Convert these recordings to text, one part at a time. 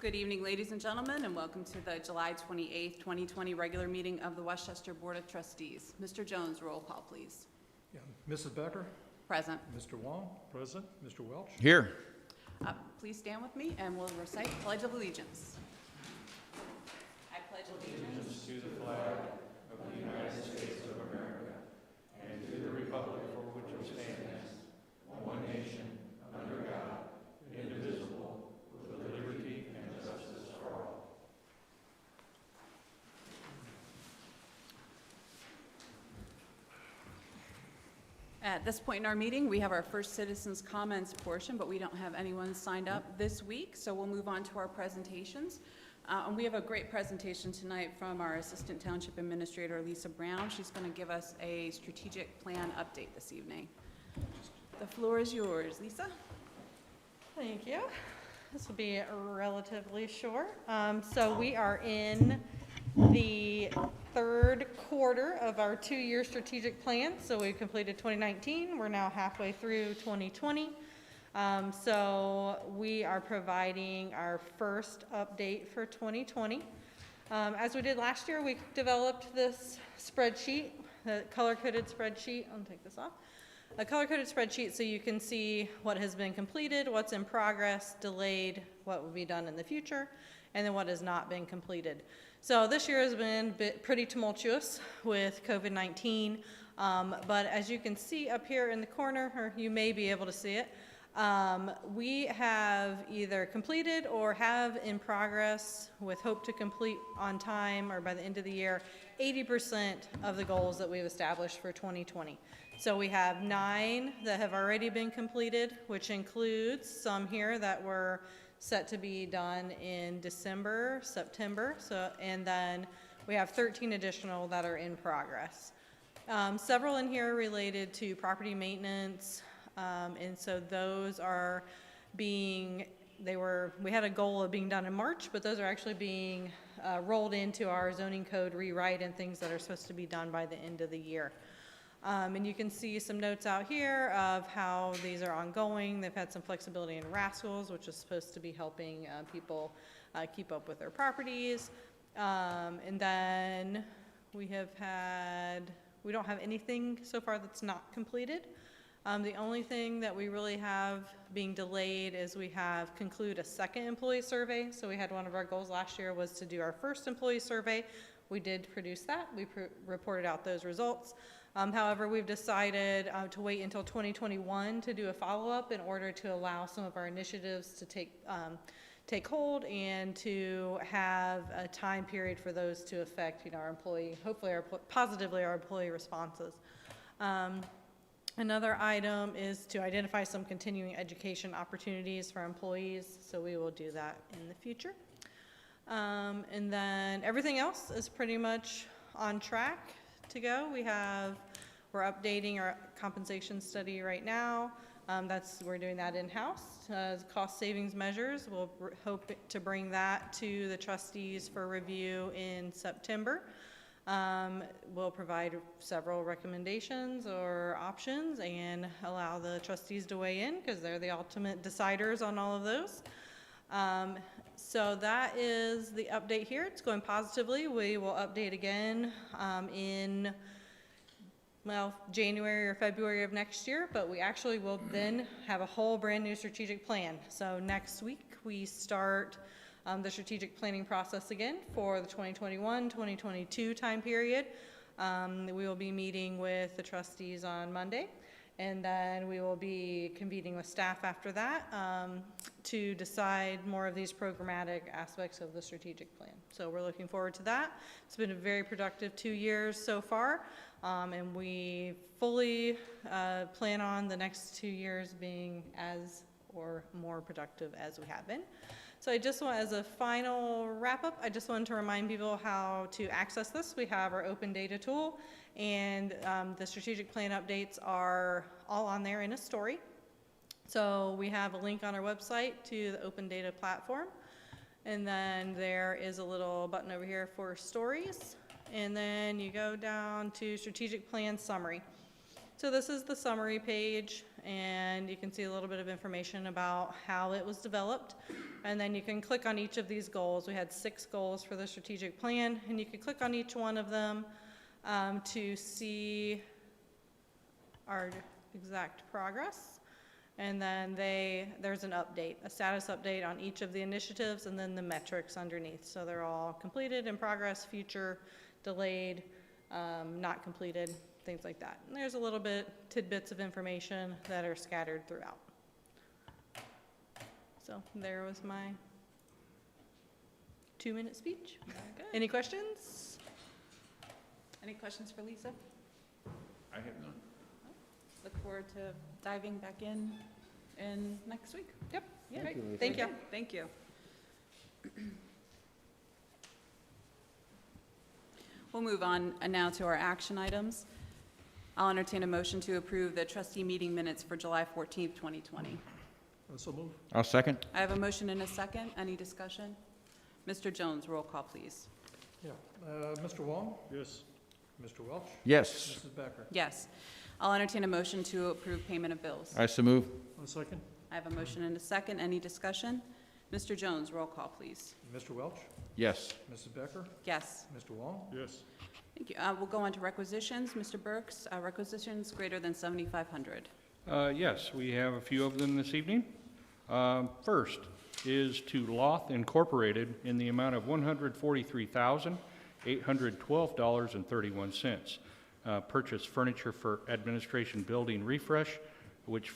Good evening, ladies and gentlemen, and welcome to the July 28th, 2020 regular meeting of the Westchester Board of Trustees. Mr. Jones, roll call, please. Yeah. Mrs. Becker? Present. Mr. Wong? Present. Mr. Welch? Here. Please stand with me and we'll recite Pledge of Allegiance. I pledge allegiance To the flag of the United States of America and to the republic for which it stands, one nation, under God, indivisible, with liberty and justice for all. At this point in our meeting, we have our first citizens' comments portion, but we don't have anyone signed up this week, so we'll move on to our presentations. And we have a great presentation tonight from our Assistant Township Administrator, Lisa Brown. She's going to give us a strategic plan update this evening. The floor is yours, Lisa. Thank you. This will be relatively short. So we are in the third quarter of our 2-year strategic plan. So we completed 2019. We're now halfway through 2020. So we are providing our first update for 2020. As we did last year, we developed this spreadsheet, the color-coded spreadsheet. I'll take this off. A color-coded spreadsheet so you can see what has been completed, what's in progress, delayed, what will be done in the future, and then what has not been completed. So this year has been pretty tumultuous with COVID-19, but as you can see up here in the corner, or you may be able to see it, we have either completed or have in progress with hope to complete on time or by the end of the year 80% of the goals that we've established for 2020. So we have 9 that have already been completed, which includes some here that were set to be done in December, September, and then we have 13 additional that are in progress. Several in here related to property maintenance, and so those are being, we had a goal of being done in March, but those are actually being rolled into our zoning code rewrite and things that are supposed to be done by the end of the year. And you can see some notes out here of how these are ongoing. They've had some flexibility in rascals, which is supposed to be helping people keep up with their properties. And then we don't have anything so far that's not completed. The only thing that we really have being delayed is we have concluded a second employee survey. So we had one of our goals last year was to do our first employee survey. We did produce that. We reported out those results. However, we've decided to wait until 2021 to do a follow-up in order to allow some of our initiatives to take hold and to have a time period for those to affect, our employee, hopefully positively our employee responses. Another item is to identify some continuing education opportunities for employees, so we will do that in the future. And then everything else is pretty much on track to go. We're updating our compensation study right now. We're doing that in-house. Cost savings measures, we'll hope to bring that to the trustees for review in September. We'll provide several recommendations or options and allow the trustees to weigh in because they're the ultimate deciders on all of those. So that is the update here. It's going positively. We will update again in January or February of next year, but we actually will then have a whole brand new strategic plan. So next week we start the strategic planning process again for the 2021-2022 time period. We will be meeting with the trustees on Monday, and then we will be convening with staff after that to decide more of these programmatic aspects of the strategic plan. So we're looking forward to that. It's been a very productive 2 years so far, and we fully plan on the next 2 years being as or more productive as we have been. So I just want, as a final wrap up, I just wanted to remind people how to access this. We have our open data tool, and the strategic plan updates are all on there in a story. So we have a link on our website to the open data platform, and then there is a little button over here for stories, and then you go down to strategic plan summary. So this is the summary page, and you can see a little bit of information about how it was developed. And then you can click on each of these goals. We had 6 goals for the strategic plan, and you can click on each one of them to see our exact progress. And then there's an update, a status update on each of the initiatives, and then the metrics underneath. So they're all completed, in progress, future, delayed, not completed, things like that. And there's a little bit tidbits of information that are scattered throughout. So there was my 2-minute speech. Good. Any questions? Any questions for Lisa? I have none. Look forward to diving back in next week. Yep. Yeah. Thank you, Lisa. Thank you. Thank you. We'll move on now to our action items. I'll entertain a motion to approve the trustee meeting minutes for July 14th, 2020. So move. I'll second. I have a motion and a second. Any discussion? Mr. Jones, roll call, please. Yeah. Mr. Wong? Yes. Mr. Welch? Yes. Mrs. Becker? Yes. I'll entertain a motion to approve payment of bills. I so move. A second. I have a motion and a second. Any discussion? Mr. Jones, roll call, please. Mr. Welch? Yes. Mrs. Becker? Yes. Mr. Wong? Yes. Thank you. We'll go on to requisitions. Mr. Burks, requisitions greater than 7,500. Yes, we have a few of them this evening. First is to Loth Incorporated in the amount of $143,812.31. Purchase furniture for administration building refresh, which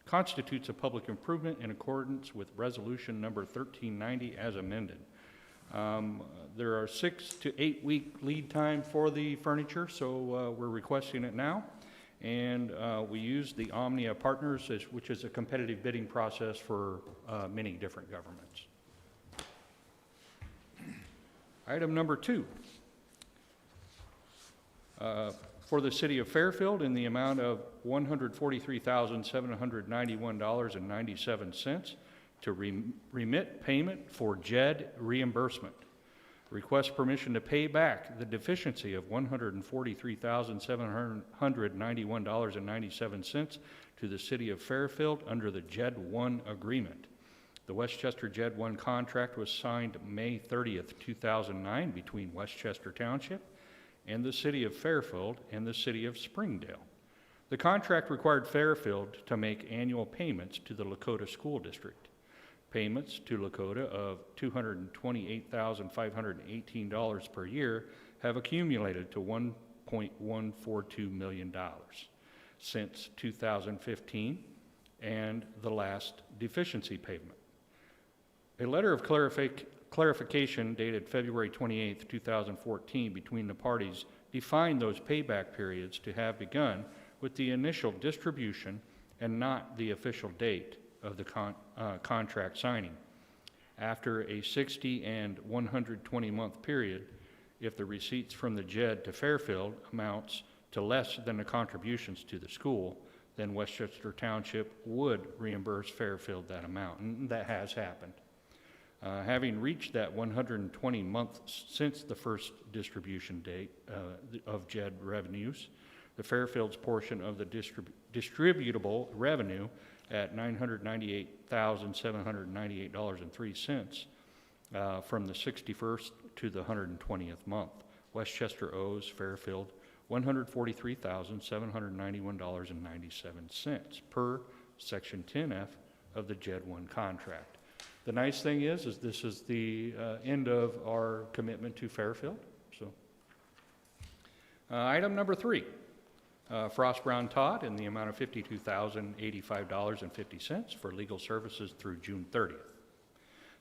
constitutes a public improvement in accordance with resolution number 1390 as amended. There are 6 to 8 week lead time for the furniture, so we're requesting it now. And we use the Omnia Partners, which is a competitive bidding process for many different governments. Item number 2, for the city of Fairfield in the amount of $143,791.97 to remit payment for JED reimbursement. Request permission to pay back the deficiency of $143,791.97 to the city of Fairfield under the JED 1 agreement. The Westchester JED 1 contract was signed May 30th, 2009 between Westchester Township and the city of Fairfield and the city of Springdale. The contract required Fairfield to make annual payments to the Lakota School District. Payments to Lakota of $228,518 per year have accumulated to $1.142 million since 2015 and the last deficiency payment. A letter of clarification dated February 28, 2014 between the parties defined those payback periods to have begun with the initial distribution and not the official date of the contract signing. After a 60 and 120-month period, if the receipts from the JED to Fairfield amounts to less than the contributions to the school, then Westchester Township would reimburse Fairfield that amount, and that has happened. Having reached that 120 months since the first distribution date of JED revenues, the Fairfield's portion of the distributable revenue at $998,798.03 from the 61st to the 120th month. Westchester owes Fairfield $143,791.97 per Section 10F of the JED 1 contract. The nice thing is this is the end of our commitment to Fairfield. So, item number 3, Frost Brown Todd in the amount of $52,085.50 for legal services through June 30th.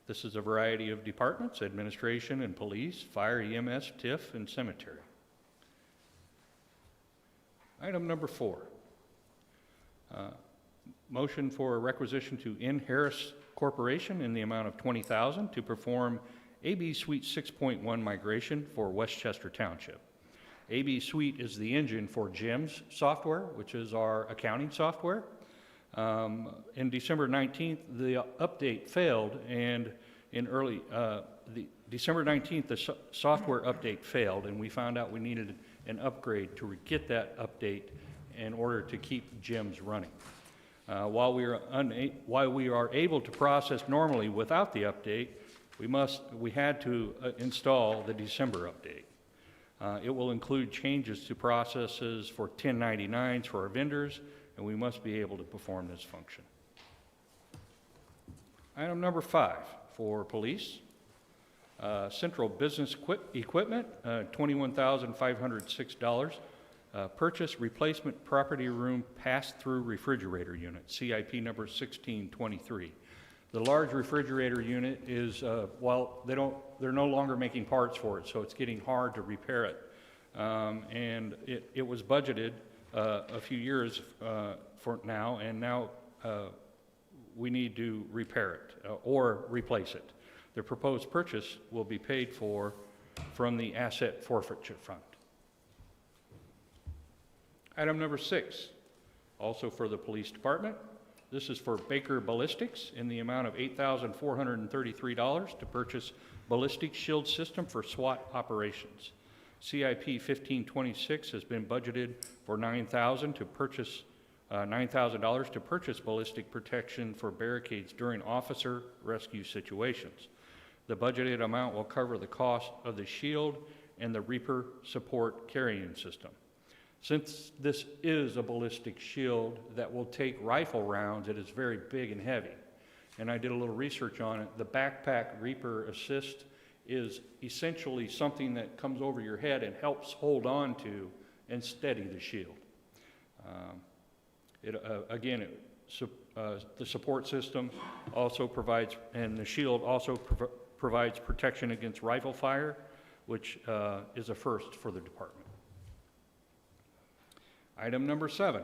This is a variety of departments: administration and police, fire, EMS, TIF, and cemetery. Item number 4, motion for a requisition to N. Harris Corporation in the amount of $20,000 to perform AB Suite 6.1 migration for Westchester Township. AB Suite is the engine for GEMS software, which is our accounting software. In December 19th, the update failed, and December 19th, the software update failed, and we found out we needed an upgrade to get that update in order to keep gyms running. While we are able to process normally without the update, we had to install the December update. It will include changes to processes for 1099s for our vendors, and we must be able to perform this function. Item number 5 for police. Central business equipment, $21,506. Purchase replacement property room pass-through refrigerator unit, CIP number 1623. The large refrigerator unit is, well, they're no longer making parts for it, so it's getting hard to repair it. And it was budgeted a few years for now, and now we need to repair it or replace it. The proposed purchase will be paid for from the asset forfeiture fund. Item number 6, also for the police department. This is for Baker Ballistics in the amount of $8,433 to purchase ballistic shield system for SWAT operations. CIP 1526 has been budgeted for $9,000 to purchase ballistic protection for barricades during officer rescue situations. The budgeted amount will cover the cost of the shield and the Reaper support carrying system. Since this is a ballistic shield that will take rifle rounds, it is very big and heavy. And I did a little research on it. The Backpack Reaper Assist is essentially something that comes over your head and helps hold on to and steady the shield. The support system also provides, and the shield also provides protection against rifle fire, which is a first for the department. Item number 7,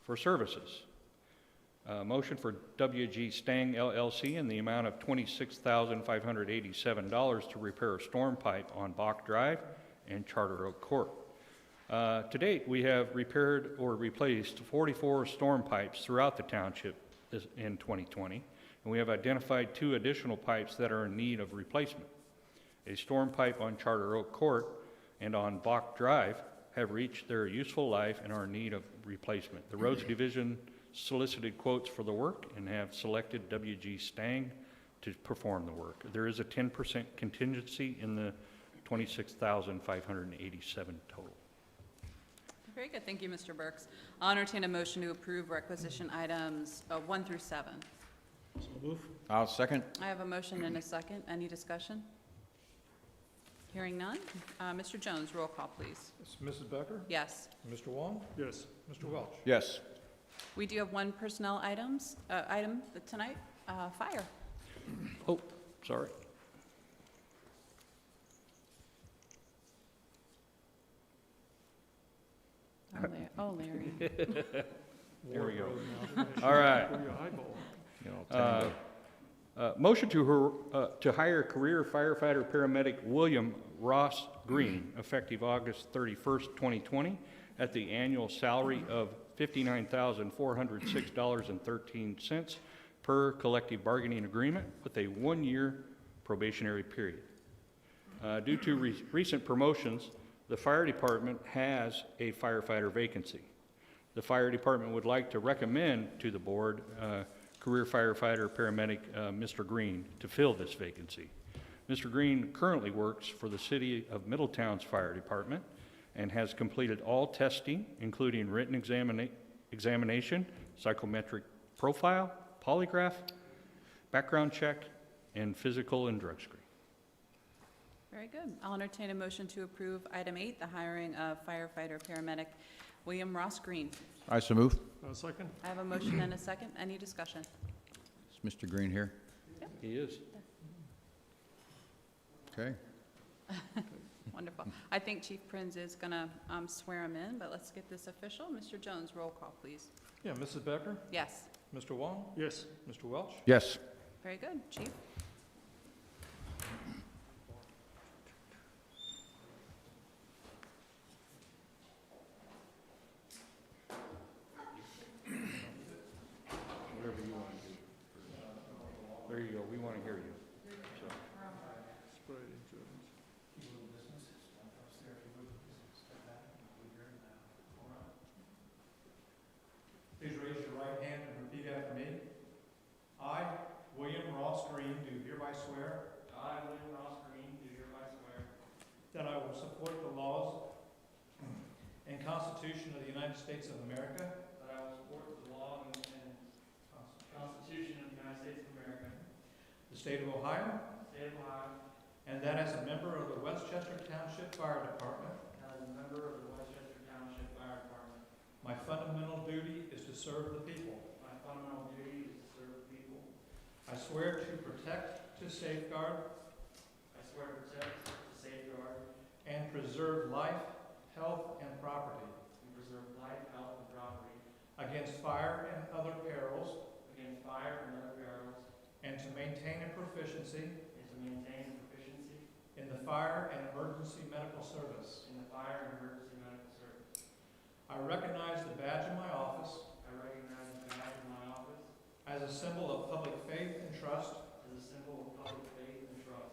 for services. Motion for W.G. Stang LLC in the amount of $26,587 to repair a storm pipe on Bach Drive and Charter Oak Court. To date, we have repaired or replaced 44 storm pipes throughout the township in 2020, and we have identified 2 additional pipes that are in need of replacement. A storm pipe on Charter Oak Court and on Bach Drive have reached their useful life and are in need of replacement. The Roads Division solicited quotes for the work and have selected W.G. Stang to perform the work. There is a 10% contingency in the $26,587 total. Very good, thank you, Mr. Burks. I'll entertain a motion to approve requisition items 1 through 7. So move. I'll second. I have a motion and a second. Any discussion? Hearing none. Mr. Jones, roll call, please. Mrs. Becker? Yes. Mr. Wong? Yes. Mr. Welch? Yes. We do have one personnel item tonight, fire. Oh, sorry. Larry. There we go. All right. Motion to hire career firefighter paramedic William Ross Green, effective August 31st, 2020, at the annual salary of $59,406.13 per collective bargaining agreement with a 1-year probationary period. Due to recent promotions, the fire department has a firefighter vacancy. The fire department would like to recommend to the board career firefighter paramedic Mr. Green to fill this vacancy. Mr. Green currently works for the City of Middletown's fire department and has completed all testing, including written examination, psychometric profile, polygraph, background check, and physical and drug screen. Very good. I'll entertain a motion to approve item 8, the hiring of firefighter paramedic William Ross Green. I so move. Second. I have a motion and a second. Any discussion? Is Mr. Green here? He is. Okay. Wonderful. I think Chief Prinz is going to swear him in, but let's get this official. Mr. Jones, roll call, please. Yeah, Mrs. Becker? Yes. Mr. Wong? Yes. Mr. Welch? Yes. Very good. Chief? Whatever you want to do. There you go. We want to hear you. So. laws and Constitution of the United States of America, that I will support the law and Constitution of the United States of America, the state of Ohio, the state of Ohio, and that as a member of the Westchester Township Fire Department, and as a member of the Westchester Township Fire Department, my fundamental duty is to serve the people. my fundamental duty is to serve the people. I swear to protect, to safeguard, I swear to protect, to safeguard, and preserve life, health, and property and preserve life, health, and property against fire and other perils, against fire and other perils, and to maintain a proficiency and to maintain proficiency in the fire and emergency medical service. in the fire and emergency medical service. I recognize the badge of my office I recognize the badge of my office as a symbol of public faith and trust. as a symbol of public faith and trust.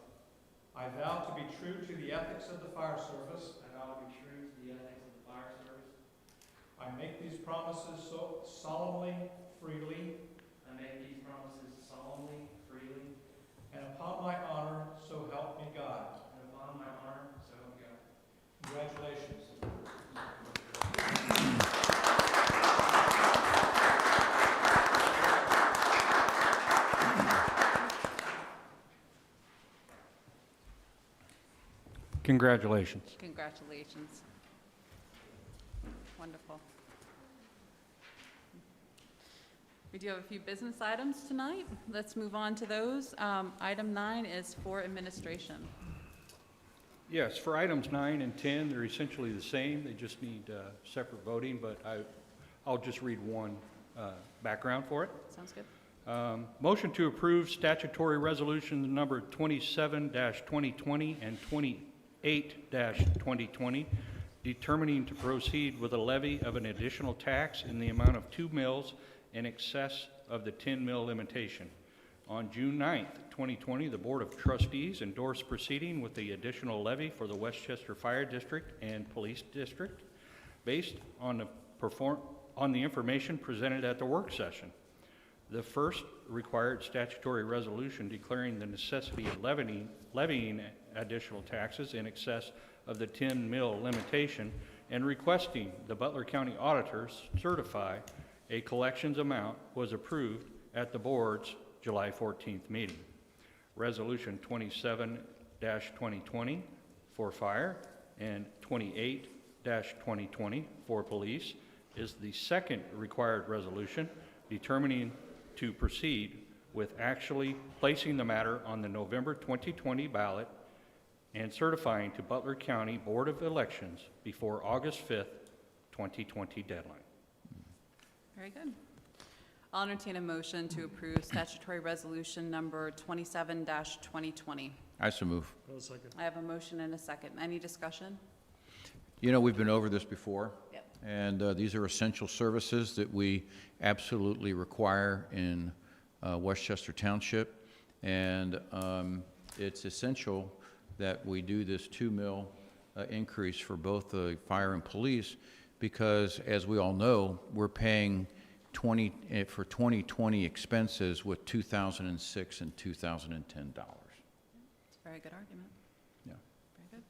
I vow to be true to the ethics of the fire service. I vow to be true to the ethics of the fire service. I make these promises so solemnly, freely, I make these promises solemnly, freely, and upon my honor, so help me God. and upon my honor, so help me God. Congratulations. Congratulations. Congratulations. Wonderful. We do have a few business items tonight. Let's move on to those. Item 9 is for administration. Yes, for items 9 and 10, they're essentially the same. They just need separate voting, but I'll just read one background for it. Sounds good? Motion to approve statutory resolution number 27-2020 and 28-2020, determining to proceed with a levy of an additional tax in the amount of 2 mills in excess of the 10 mil limitation. On June 9th, 2020, the Board of Trustees endorsed proceeding with the additional levy for the Westchester Fire District and Police District based on the information presented at the work session. The first required statutory resolution declaring the necessity of levying additional taxes in excess of the 10 mil limitation and requesting the Butler County auditors certify a collections amount was approved at the board's July 14th meeting. Resolution 27-2020 for fire and 28-2020 for police is the second required resolution determining to proceed with actually placing the matter on the November 2020 ballot and certifying to Butler County Board of Elections before August 5th, 2020 deadline. Very good. I'll entertain a motion to approve statutory resolution number 27-2020. I so move. I have a motion and a second. Any discussion? You know, we've been over this before. Yep. And these are essential services that we absolutely require in Westchester Township. And it's essential that we do this 2 mil increase for both the fire and police because, as we all know, we're paying for 2020 expenses with 2006 and 2010 dollars. It's a very good argument. Yeah. Very good.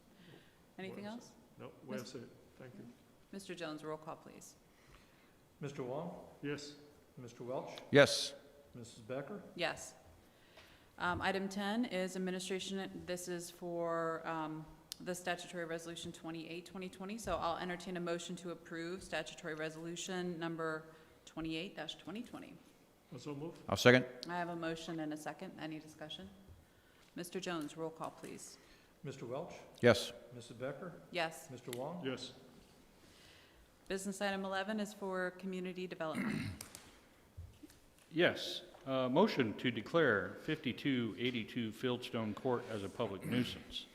Anything else? No, wait a second, thank you. Mr. Jones, roll call, please. Mr. Wong, Yes, Mr. Welch, Yes. Mrs. Becker, Yes. Item 10 is administration. This is for the statutory resolution 28-2020. So I'll entertain a motion to approve statutory resolution number 28-2020. so move. I'll second. I have a motion and a second. Any discussion? Mr. Jones, roll call, please. Mr. Welch, Yes. Mrs. Becker, Yes. Mr. Wong, Yes, Business item 11 is for community development. Yes, motion to declare 5282 Fieldstone Court as a public nuisance.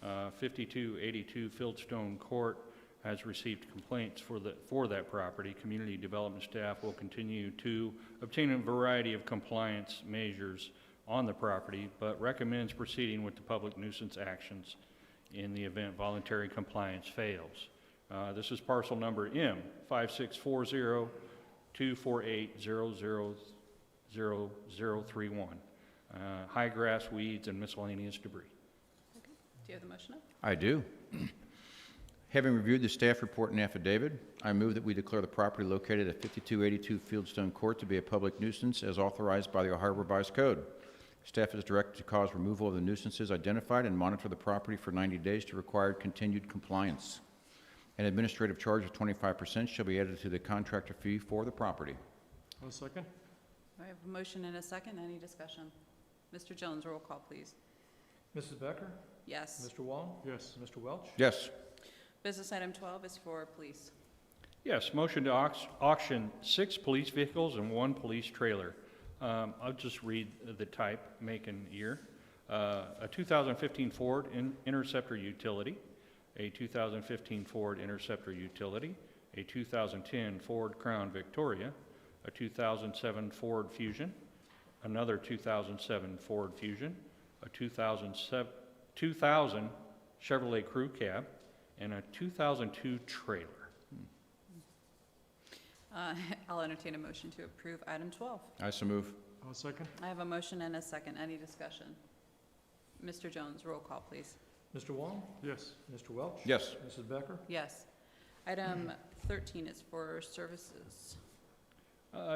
5282 Fieldstone Court has received complaints for that property. Community development staff will continue to obtain a variety of compliance measures on the property, but recommends proceeding with the public nuisance actions in the event voluntary compliance fails. This is parcel number M 5640-248-000031. High grass, weeds, and miscellaneous debris. Do you have the motion up? I do. Having reviewed the staff report and affidavit, I move that we declare the property located at 5282 Fieldstone Court to be a public nuisance as authorized by the Ohio Revised Code. Staff is directed to cause removal of the nuisances identified and monitor the property for 90 days to require continued compliance. An administrative charge of 25% shall be added to the contractor fee for the property. I'll second. I have a motion and a second. Any discussion? Mr. Jones, roll call, please. Mrs. Becker? Yes. Mr. Wong? Yes. Mr. Welch? Yes. Business item 12 is for police. Yes, motion to auction 6 police vehicles and 1 police trailer. I'll just read the type, make, and year. A 2015 Ford Interceptor Utility, a 2015 Ford Interceptor Utility, a 2010 Ford Crown Victoria, a 2007 Ford Fusion, another 2007 Ford Fusion, a 2000 Chevrolet Crew Cab, and a 2002 trailer. I'll entertain a motion to approve item 12. I so move. I'll second. I have a motion and a second. Any discussion? Mr. Jones, roll call, please. Mr. Wong? Yes. Mr. Welch? Yes. Mrs. Becker? Yes. Item 13 is for services.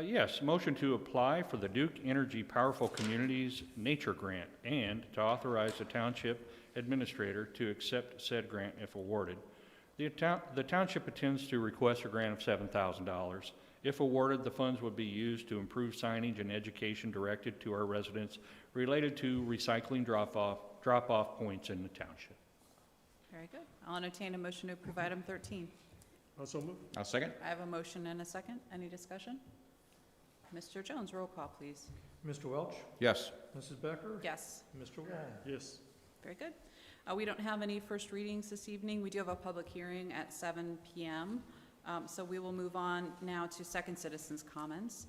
Yes, motion to apply for the Duke Energy Powerful Communities Nature Grant and to authorize the township administrator to accept said grant if awarded. The township intends to request a grant of $7,000. If awarded, the funds would be used to improve signage and education directed to our residents related to recycling drop-off points in the township. Very good. I'll entertain a motion to approve item 13. Also move. I'll second. I have a motion and a second. Any discussion? Mr. Jones, roll call, please. Mr. Welch? Yes. Mrs. Becker? Yes. Mr. Wong? Yes. Very good. We don't have any first readings this evening. We do have a public hearing at 7 p.m. So we will move on now to second citizens' comments.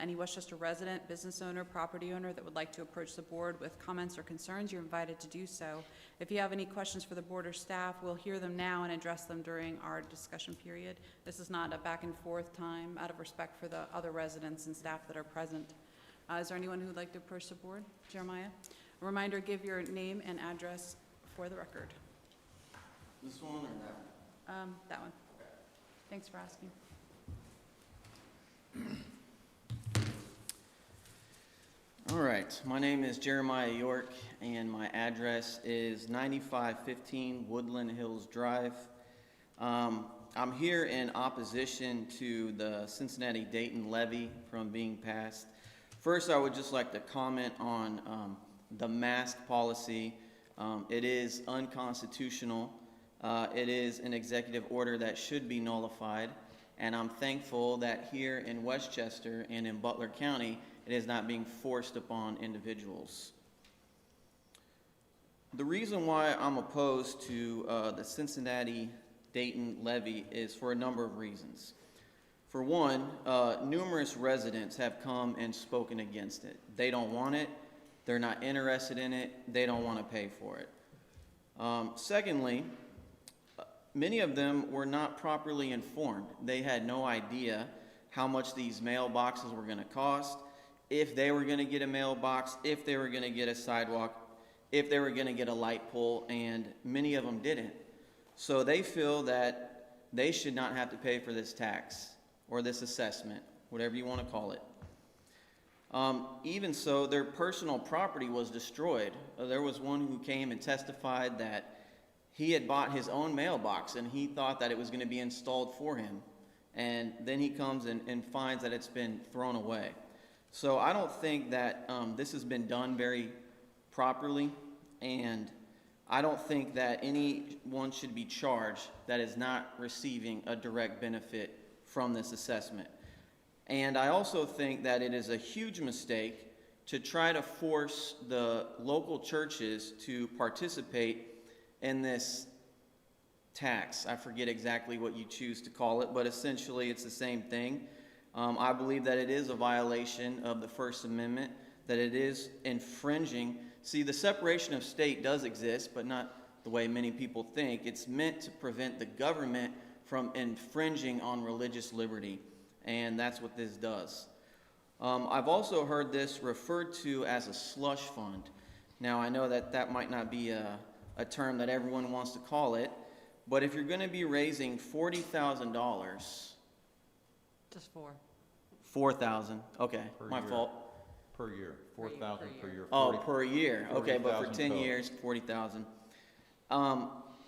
Any Westchester resident, business owner, property owner that would like to approach the board with comments or concerns, you're invited to do so. If you have any questions for the board or staff, we'll hear them now and address them during our discussion period. This is not a back and forth time out of respect for the other residents and staff that are present. Is there anyone who would like to approach the board? Jeremiah? A reminder, give your name and address for the record. This one or that? That one. Thanks for asking. All right, my name is Jeremiah York, and my address is 9515 Woodland Hills Drive. I'm here in opposition to the Cincinnati-Dayton levy from being passed. First, I would just like to comment on the mask policy. It is unconstitutional. It is an executive order that should be nullified, and I'm thankful that here in Westchester and in Butler County, it is not being forced upon individuals. The reason why I'm opposed to the Cincinnati-Dayton levy is for a number of reasons. For one, numerous residents have come and spoken against it. They don't want it. They're not interested in it. They don't want to pay for it. Secondly, many of them were not properly informed. They had no idea how much these mailboxes were going to cost, if they were going to get a mailbox, if they were going to get a sidewalk, if they were going to get a light pole, and many of them didn't. So they feel that they should not have to pay for this tax or this assessment, whatever you want to call it. Even so, their personal property was destroyed. There was one who came and testified that he had bought his own mailbox and he thought that it was going to be installed for him. And then he comes and finds that it's been thrown away. So I don't think that this has been done very properly, and I don't think that anyone should be charged that is not receiving a direct benefit from this assessment. And I also think that it is a huge mistake to try to force the local churches to participate in this tax. I forget exactly what you choose to call it, but essentially it's the same thing. I believe that it is a violation of the First Amendment, that it is infringing. See, the separation of state does exist, but not the way many people think. It's meant to prevent the government from infringing on religious liberty, and that's what this does. I've also heard this referred to as a slush fund. Now, I know that that might not be a term that everyone wants to call it, But if you're gonna be raising $40,000, Just 4. 4,000, okay, Per my year. fault. Per year, 4,000 per year. Oh, 40 per year, okay, but for 40,000 10 total. years, 40,000.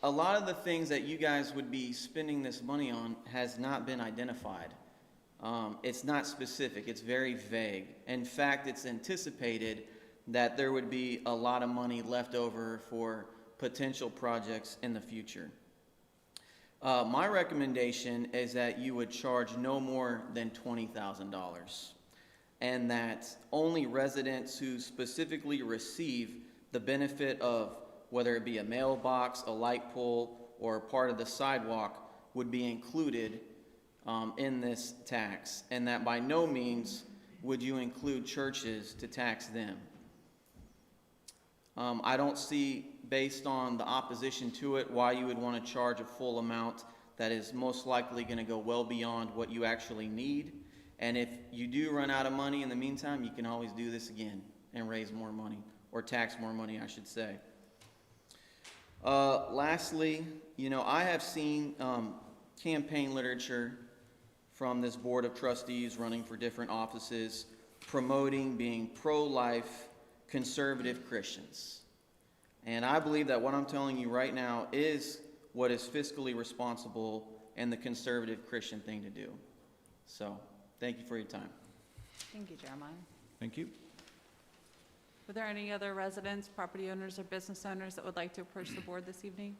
A lot of the things that you guys would be spending this money on has not been identified. It's not specific, it's very vague. In fact, it's anticipated that there would be a lot of money left over for potential projects in the future. My recommendation is that you would charge no more than $20,000, and that only residents who specifically receive the benefit of whether it be a mailbox, a light pole, or part of the sidewalk would be included in this tax, and that by no means would you include churches to tax them. I don't see, based on the opposition to it, why you would want to charge a full amount that is most likely going to go well beyond what you actually need. And if you do run out of money in the meantime, you can always do this again and raise more money, or tax more money, I should say. Lastly, I have seen campaign literature from this board of trustees running for different offices promoting being pro-life conservative Christians. And I believe that what I'm telling you right now is what is fiscally responsible and the conservative Christian thing to do. So, thank you for your time. Thank you, Jeremiah. Thank you. Were there any other residents, property owners, or business owners that would like to approach the board this evening?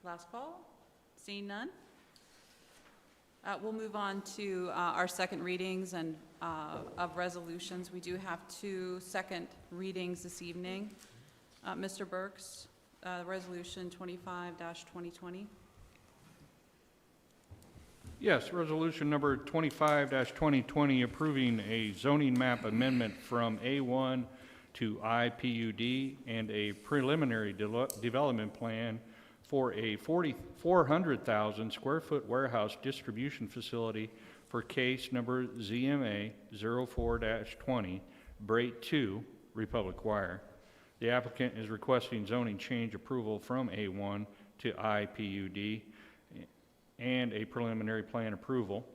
Last call? Seeing none? We'll move on to our second readings and of resolutions. We do have 2 second readings this evening. Mr. Burks, Resolution 25-2020. Yes, resolution number 25-2020 approving a zoning map amendment from A1 to IPUD and a preliminary development plan for a 400,000 square foot warehouse distribution facility for case number ZMA 04-20, Brate 2, Republic Wire. The applicant is requesting zoning change approval from A1 to IPUD and a preliminary plan approval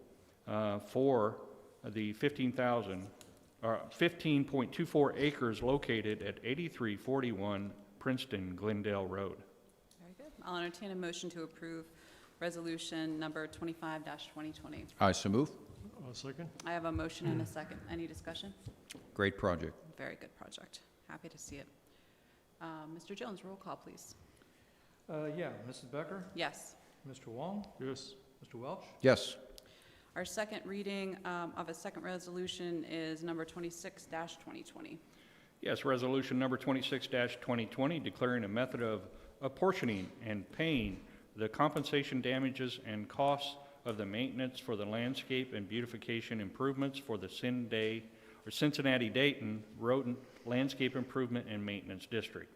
for the 15.24 acres located at 8341 Princeton Glendale Road. Very good. I'll entertain a motion to approve resolution number 25-2020. I so move. I'll second. I have a motion and a second. Any discussion? Great project. Very good project. Happy to see it. Mr. Jones, roll call, please. Yeah, Mrs. Becker, Yes. Mr. Wong, Yes. Mr. Welch. Yes. Our second reading of a second resolution is number 26-2020. Yes, resolution number 26-2020 declaring a method of apportioning and paying the compensation damages and costs of the maintenance for the landscape and beautification improvements for the Cincinnati-Dayton Road Landscape Improvement and Maintenance District.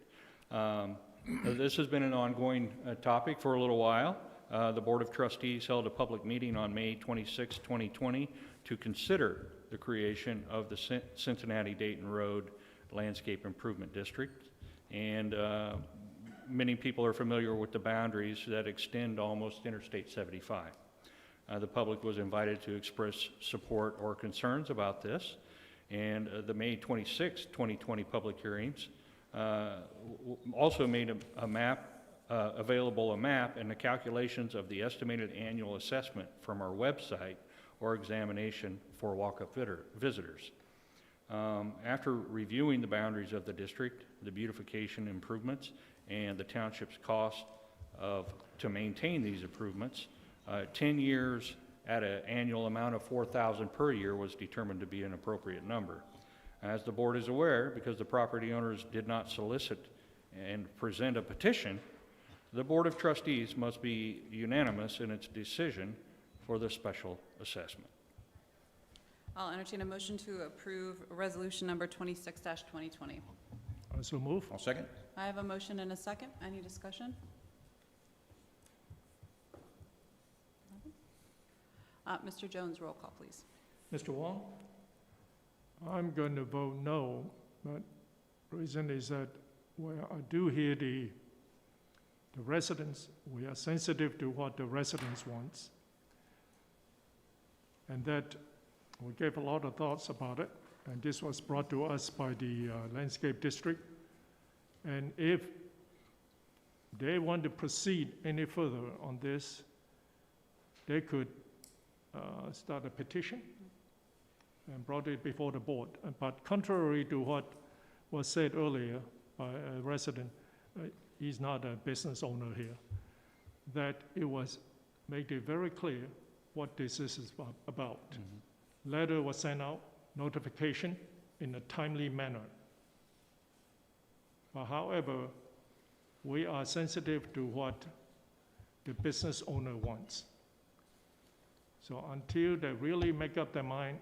This has been an ongoing topic for a little while. The Board of Trustees held a public meeting on May 26, 2020 to consider the creation of the Cincinnati-Dayton Road Landscape Improvement District. And many people are familiar with the boundaries that extend almost Interstate 75. The public was invited to express support or concerns about this. And the May 26, 2020 public hearings also made a map available and the calculations of the estimated annual assessment from our website or examination for walk-up visitors. After reviewing the boundaries of the district, the beautification improvements, and the township's cost to maintain these improvements, 10 years at an annual amount of $4,000 per year was determined to be an appropriate number. As the board is aware, because the property owners did not solicit and present a petition, the Board of Trustees must be unanimous in its decision for the special assessment. I'll entertain a motion to approve resolution number 26-2020. I so move. I'll second. I have a motion and a second. Any discussion? Mr. Jones, roll call, please. Mr. Wong, I'm going to vote no, but reason is that where I do hear the the residents, we are sensitive to what the residents wants. And that, we gave a lot of thoughts about it, and this was brought to us by the landscape district. And if they want to proceed any further on this, they could start a petition and brought it before the board. But contrary to what was said earlier by a resident, he's not a business owner here, that it was made it very clear what this is about. Letter was sent out, notification in a timely manner. But however, we are sensitive to what the business owner wants. So until they really make up their mind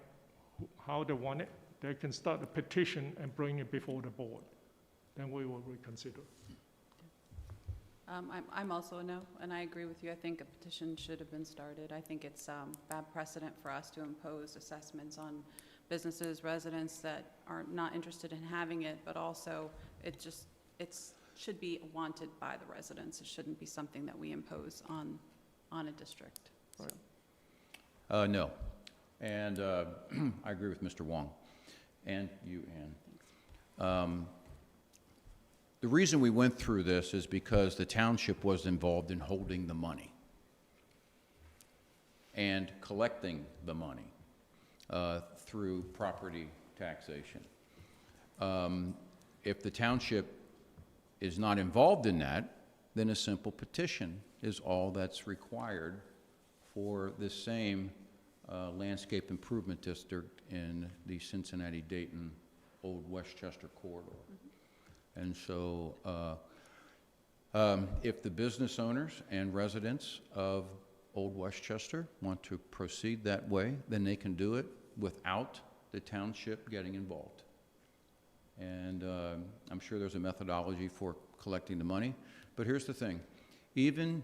how they want it, they can start a petition and bring it before the board. Then we will reconsider. I'm also a no, and I agree with you. I think a petition should have been started. I think it's bad precedent for us to impose assessments on businesses, residents that are not interested in having it, but also it should be wanted by the residents. It shouldn't be something that we impose on a district. So. No. And I agree with Mr. Wong and you, Ann. The reason we went through this is because the township was involved in holding the money and collecting the money through property taxation. If the township is not involved in that, then a simple petition is all that's required for this same landscape improvement district in the Cincinnati-Dayton Old Westchester corridor. And so if the business owners and residents of Old Westchester want to proceed that way, then they can do it without the township getting involved. And I'm sure there's a methodology for collecting the money. But here's the thing. Even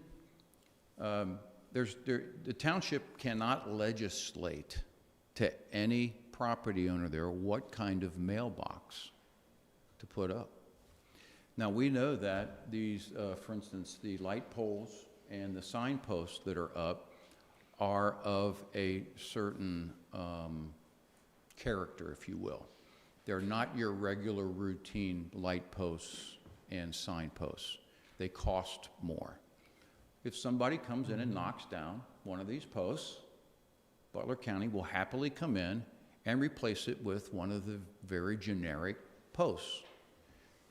the township cannot legislate to any property owner there what kind of mailbox to put up. Now, we know that these, for instance, the light poles and the signposts that are up are of a certain character, if you will. They're not your regular routine light posts and signposts. They cost more. If somebody comes in and knocks down one of these posts, Butler County will happily come in and replace it with one of the very generic posts.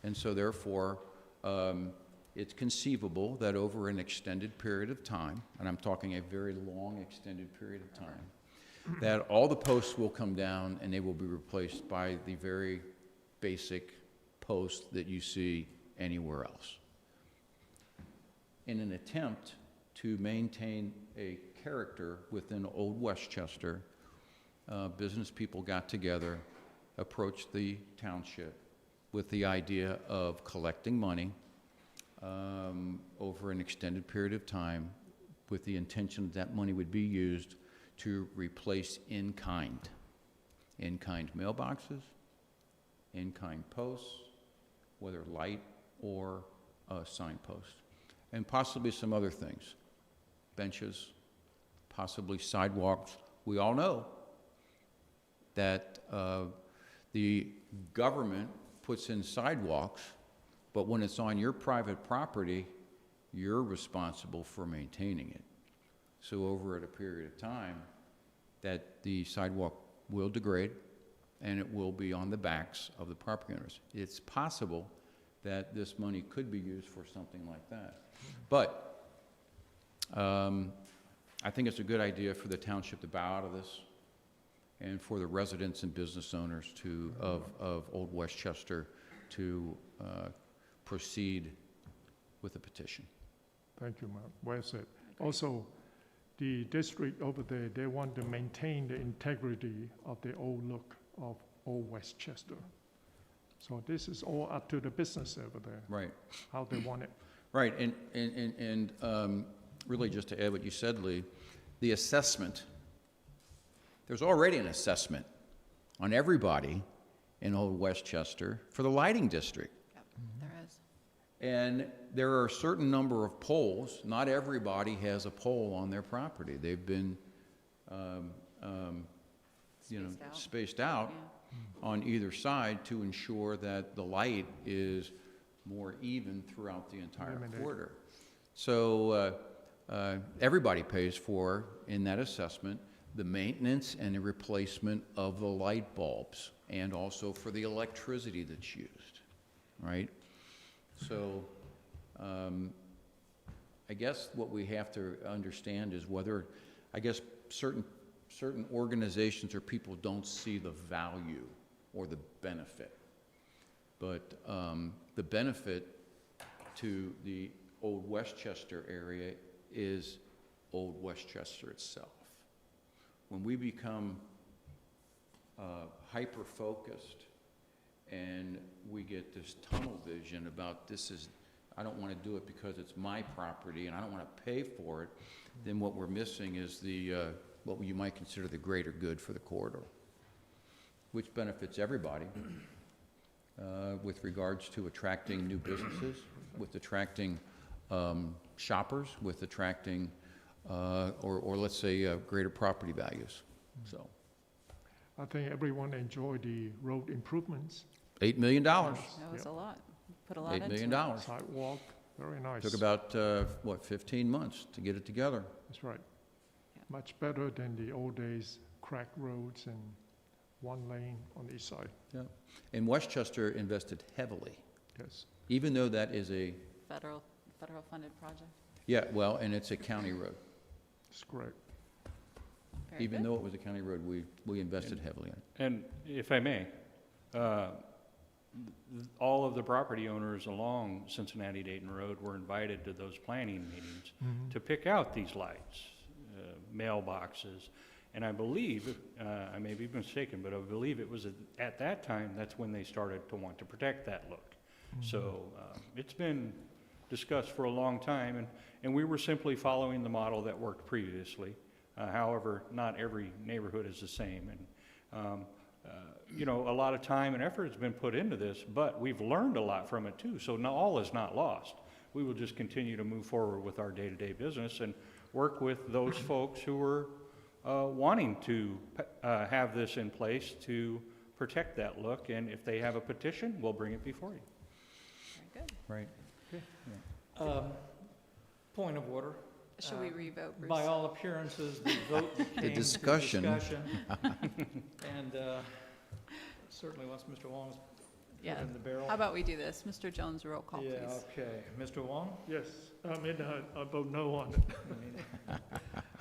And so therefore, it's conceivable that over an extended period of time, and I'm talking a very long extended period of time, that all the posts will come down and they will be replaced by the very basic post that you see anywhere else. In an attempt to maintain a character within Old Westchester, business people got together, approached the township with the idea of collecting money over an extended period of time with the intention that money would be used to replace in-kind mailboxes, in-kind posts, whether light or signposts, and possibly some other things, benches, possibly sidewalks. We all know that the government puts in sidewalks, but when it's on your private property, you're responsible for maintaining it. So over at a period of time, that the sidewalk will degrade and it will be on the backs of the property owners. It's possible that this money could be used for something like that. But I think it's a good idea for the township to bow out of this and for the residents and business owners of Old Westchester to proceed with the petition. Thank you, Mark. Well said. Also, the district over there, they want to maintain the integrity of the old look of Old Westchester. So this is all up to the business over there, Right. how they want it. Right, and really just to add what you said, Lee, the assessment, there's already an assessment on everybody in Old Westchester for the lighting district. Yep, there is. And there are a certain number of poles. Not everybody has a pole on their property. They've been, spaced out on either side to ensure that the light is more even throughout the entire Illuminated. quarter. So everybody pays for, in that assessment, the maintenance and the replacement of the light bulbs, and also for the electricity that's used, right? So I guess what we have to understand is whether, I guess, certain organizations or people don't see the value or the benefit. But the benefit to the Old Westchester area is Old Westchester itself. When we become hyper-focused and we get this tunnel vision about this is, I don't want to do it because it's my property and I don't want to pay for it, then what we're missing is the, what you might consider the greater good for the corridor, which benefits everybody with regards to attracting new businesses, with attracting shoppers, with attracting, or let's say, greater property values. So, I think everyone enjoyed the road improvements. $8 million. That was a lot. Put a lot into $8 it. million. Sidewalk, very nice. Took about, 15 months to get it together. That's right. Yeah. Much better than the old days, cracked roads and one lane on each side. Yeah. And Westchester invested heavily, Yes. even though that is a, Federal funded project. yeah, well, and it's a county road. That's correct. Very Even good. though it was a county road, we invested heavily in it. And if I may, all of the property owners along Cincinnati-Dayton Road were invited to those planning meetings to pick out these lights, mailboxes. And I believe, I may be mistaken, but I believe it was at that time, that's when they started to want to protect that look. So it's been discussed for a long time, and we were simply following the model that worked previously. However, not every neighborhood is the same. And, you know, a lot of time and effort has been put into this, but we've learned a lot from it too. So all is not lost. We will just continue to move forward with our day-to-day business and work with those folks who are wanting to have this in place to protect that look. And if they have a petition, we'll bring it before you. Very good. Right. Point of order. Should we revote, Bruce? By all appearances, the vote came discussion. to discussion. And certainly once Mr. Wong's Yeah. put in the barrel. How about we do this? Mr. Jones, roll call, Yeah, please. okay. Mr. Wong? Yes, I mean, I vote no on it.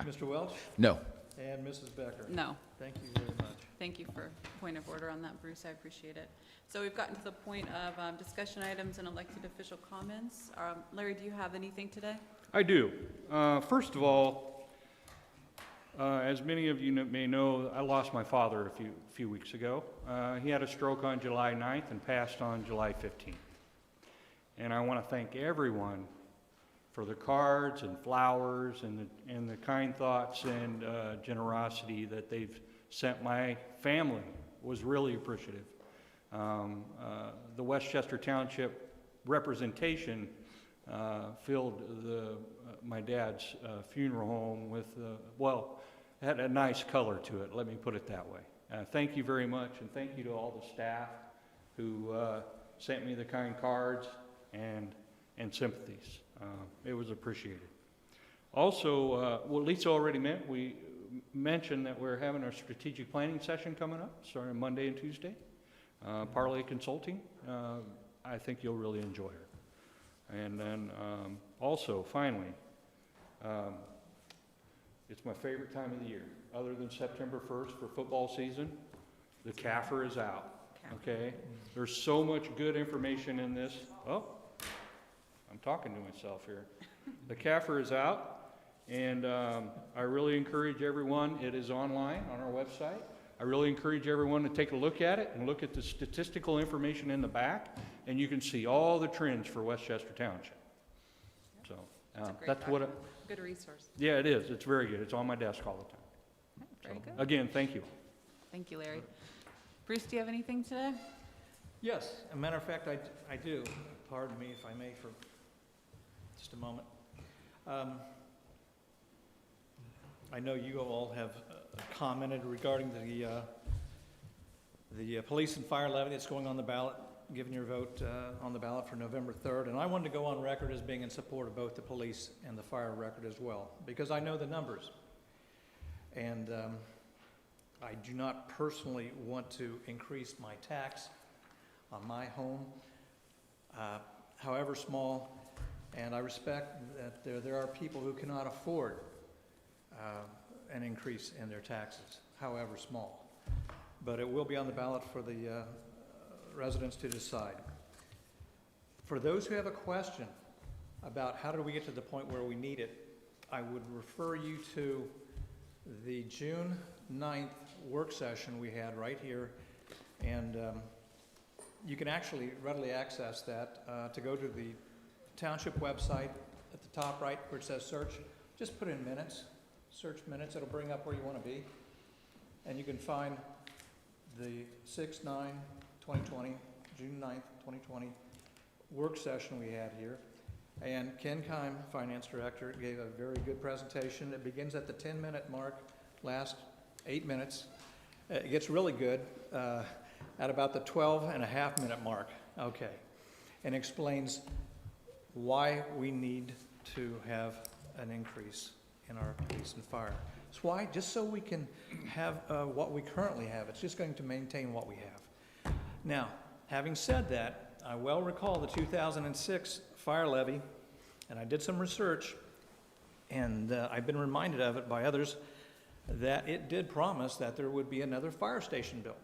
Mr. Welch? No. And Mrs. Becker? No. Thank you very much. Thank you for point of order on that, Bruce. I appreciate it. So we've gotten to the point of discussion items and elected official comments. Larry, do you have anything today? I do. First of all, as many of you may know, I lost my father a few weeks ago. He had a stroke on July 9th and passed on July 15th. And I want to thank everyone for the cards and flowers and the kind thoughts and generosity that they've sent my family. Was really appreciative. The Westchester Township representation filled my dad's funeral home with, well, had a nice color to it, let me put it that way. Thank you very much, and thank you to all the staff who sent me the kind cards and sympathies. It was appreciated. Also, well, Lisa already mentioned that we're having our strategic planning session coming up, starting Monday and Tuesday. Parlay Consulting, I think you'll really enjoy her. And then also, finally, it's my favorite time of the year. Other than September 1st for football season, the CAFR is out, okay? There's so much good information in this. Oh, I'm talking to myself here. The CAFR is out, and I really encourage everyone, it is online on our website. I really encourage everyone to take a look at it and look at the statistical information in the back, and you can see all the trends for Westchester Township. So It's a great that's what, document. Good resource. yeah, it is. It's very good. It's on my desk all the time. Very So, good. again, thank you. Thank you, Larry. Bruce, do you have anything today? Yes, as a matter of fact, I do. Pardon me if I may for just a moment. I know you all have commented regarding the police and fire levy that's going on the ballot, giving your vote on the ballot for November 3rd. And I wanted to go on record as being in support of both the police and the fire record as well, because I know the numbers. And I do not personally want to increase my tax on my home, however small, and I respect that there are people who cannot afford an increase in their taxes, however small. But it will be on the ballot for the residents to decide. For those who have a question about how did we get to the point where we need it, I would refer you to the June 9th work session we had right here, and you can actually readily access that to go to the township website at the top right where it says search. Just put in minutes, search minutes, it'll bring up where you want to be, and you can find the 6/9/2020, June 9th, 2020 work session we had here. And Ken Kime, Finance Director, gave a very good presentation. It begins at the 10-minute mark, lasts 8 minutes. It gets really good at about the 12.5-minute mark, okay, and explains why we need to have an increase in our police and fire. It's why, just so we can have what we currently have. It's just going to maintain what we have. Now, having said that, I well recall the 2006 fire levy, and I did some research, and I've been reminded of it by others, that it did promise that there would be another fire station built,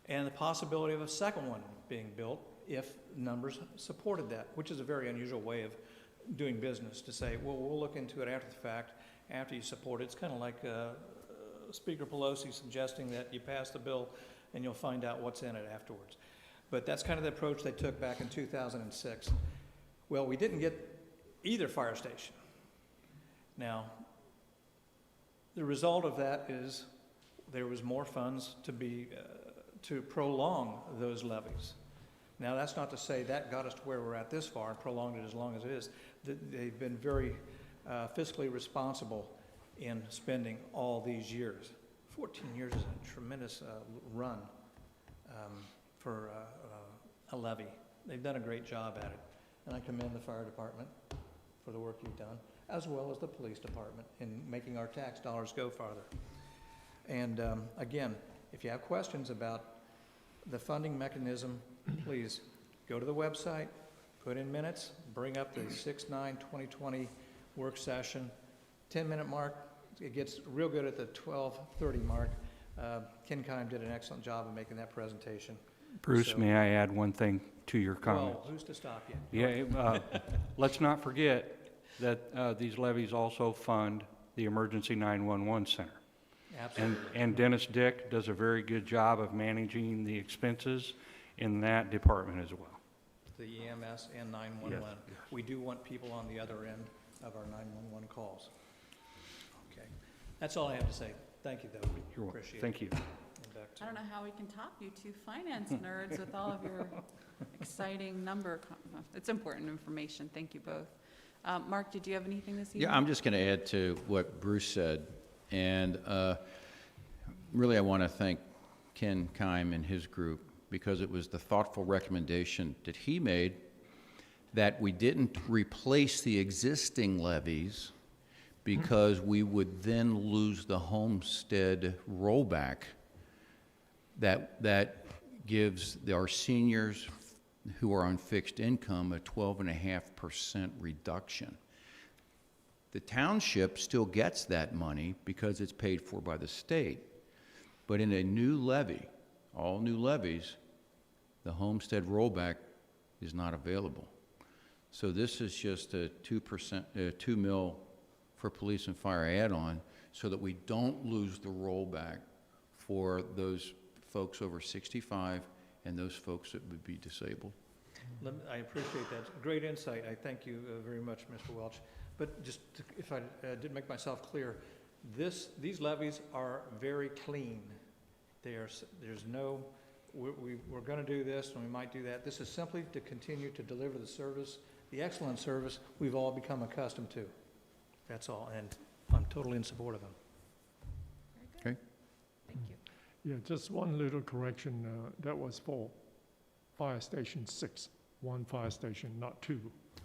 and the possibility of a second one being built if numbers supported that, which is a very unusual way of doing business, to say, well, we'll look into it after the fact, after you support it. It's kind of like Speaker Pelosi suggesting that you pass the bill and you'll find out what's in it afterwards. But that's kind of the approach they took back in 2006. Well, we didn't get either fire station. Now, the result of that is there was more funds to prolong those levies. Now, that's not to say that got us to where we're at this far and prolonged it as long as it is. They've been very fiscally responsible in spending all these years. 14 years is a tremendous run for a levy. They've done a great job at it, and I commend the fire department for the work you've done, as well as the police department in making our tax dollars go farther. And again, if you have questions about the funding mechanism, please go to the website, put in minutes, bring up the 6/9/2020 work session, 10-minute mark. It gets real good at the 12:30 mark. Ken Kime did an excellent job of making that presentation. Bruce, So- may I add one thing to your comments? Well, who's to stop you? Yeah, let's not forget that these levies also fund the Emergency 911 Center. Absolutely. And Dennis Dick does a very good job of managing the expenses in that department as well. The EMS and 911. Yes. We do want people on the other end of our 911 calls. Okay. That's all I have to say. Thank you, though. You're welcome. Appreciate it. Thank you. And back to I don't know how we can top you two finance nerds with all of your exciting number. It's important information. Thank you both. Mark, did you have anything this evening? Yeah, I'm just going to add to what Bruce said. And really, I want to thank Ken Kime and his group, because it was the thoughtful recommendation that he made that we didn't replace the existing levies, because we would then lose the homestead rollback that gives our seniors who are on fixed income a 12.5% reduction. The township still gets that money because it's paid for by the state. But in a new levy, all new levies, the homestead rollback is not available. So this is just a 2 mil for police and fire add-on, so that we don't lose the rollback for those folks over 65 and those folks that would be disabled. I appreciate that. Great insight. I thank you very much, Mr. Welch. But just if I didn't make myself clear, these levies are very clean. There's no, we're going to do this and we might do that. This is simply to continue to deliver the service the excellent service we've all become accustomed to. That's all, and I'm totally in support of him. Very good. Okay. Thank you. Yeah, just one little correction, that was for Fire Station 6, one fire station, not two.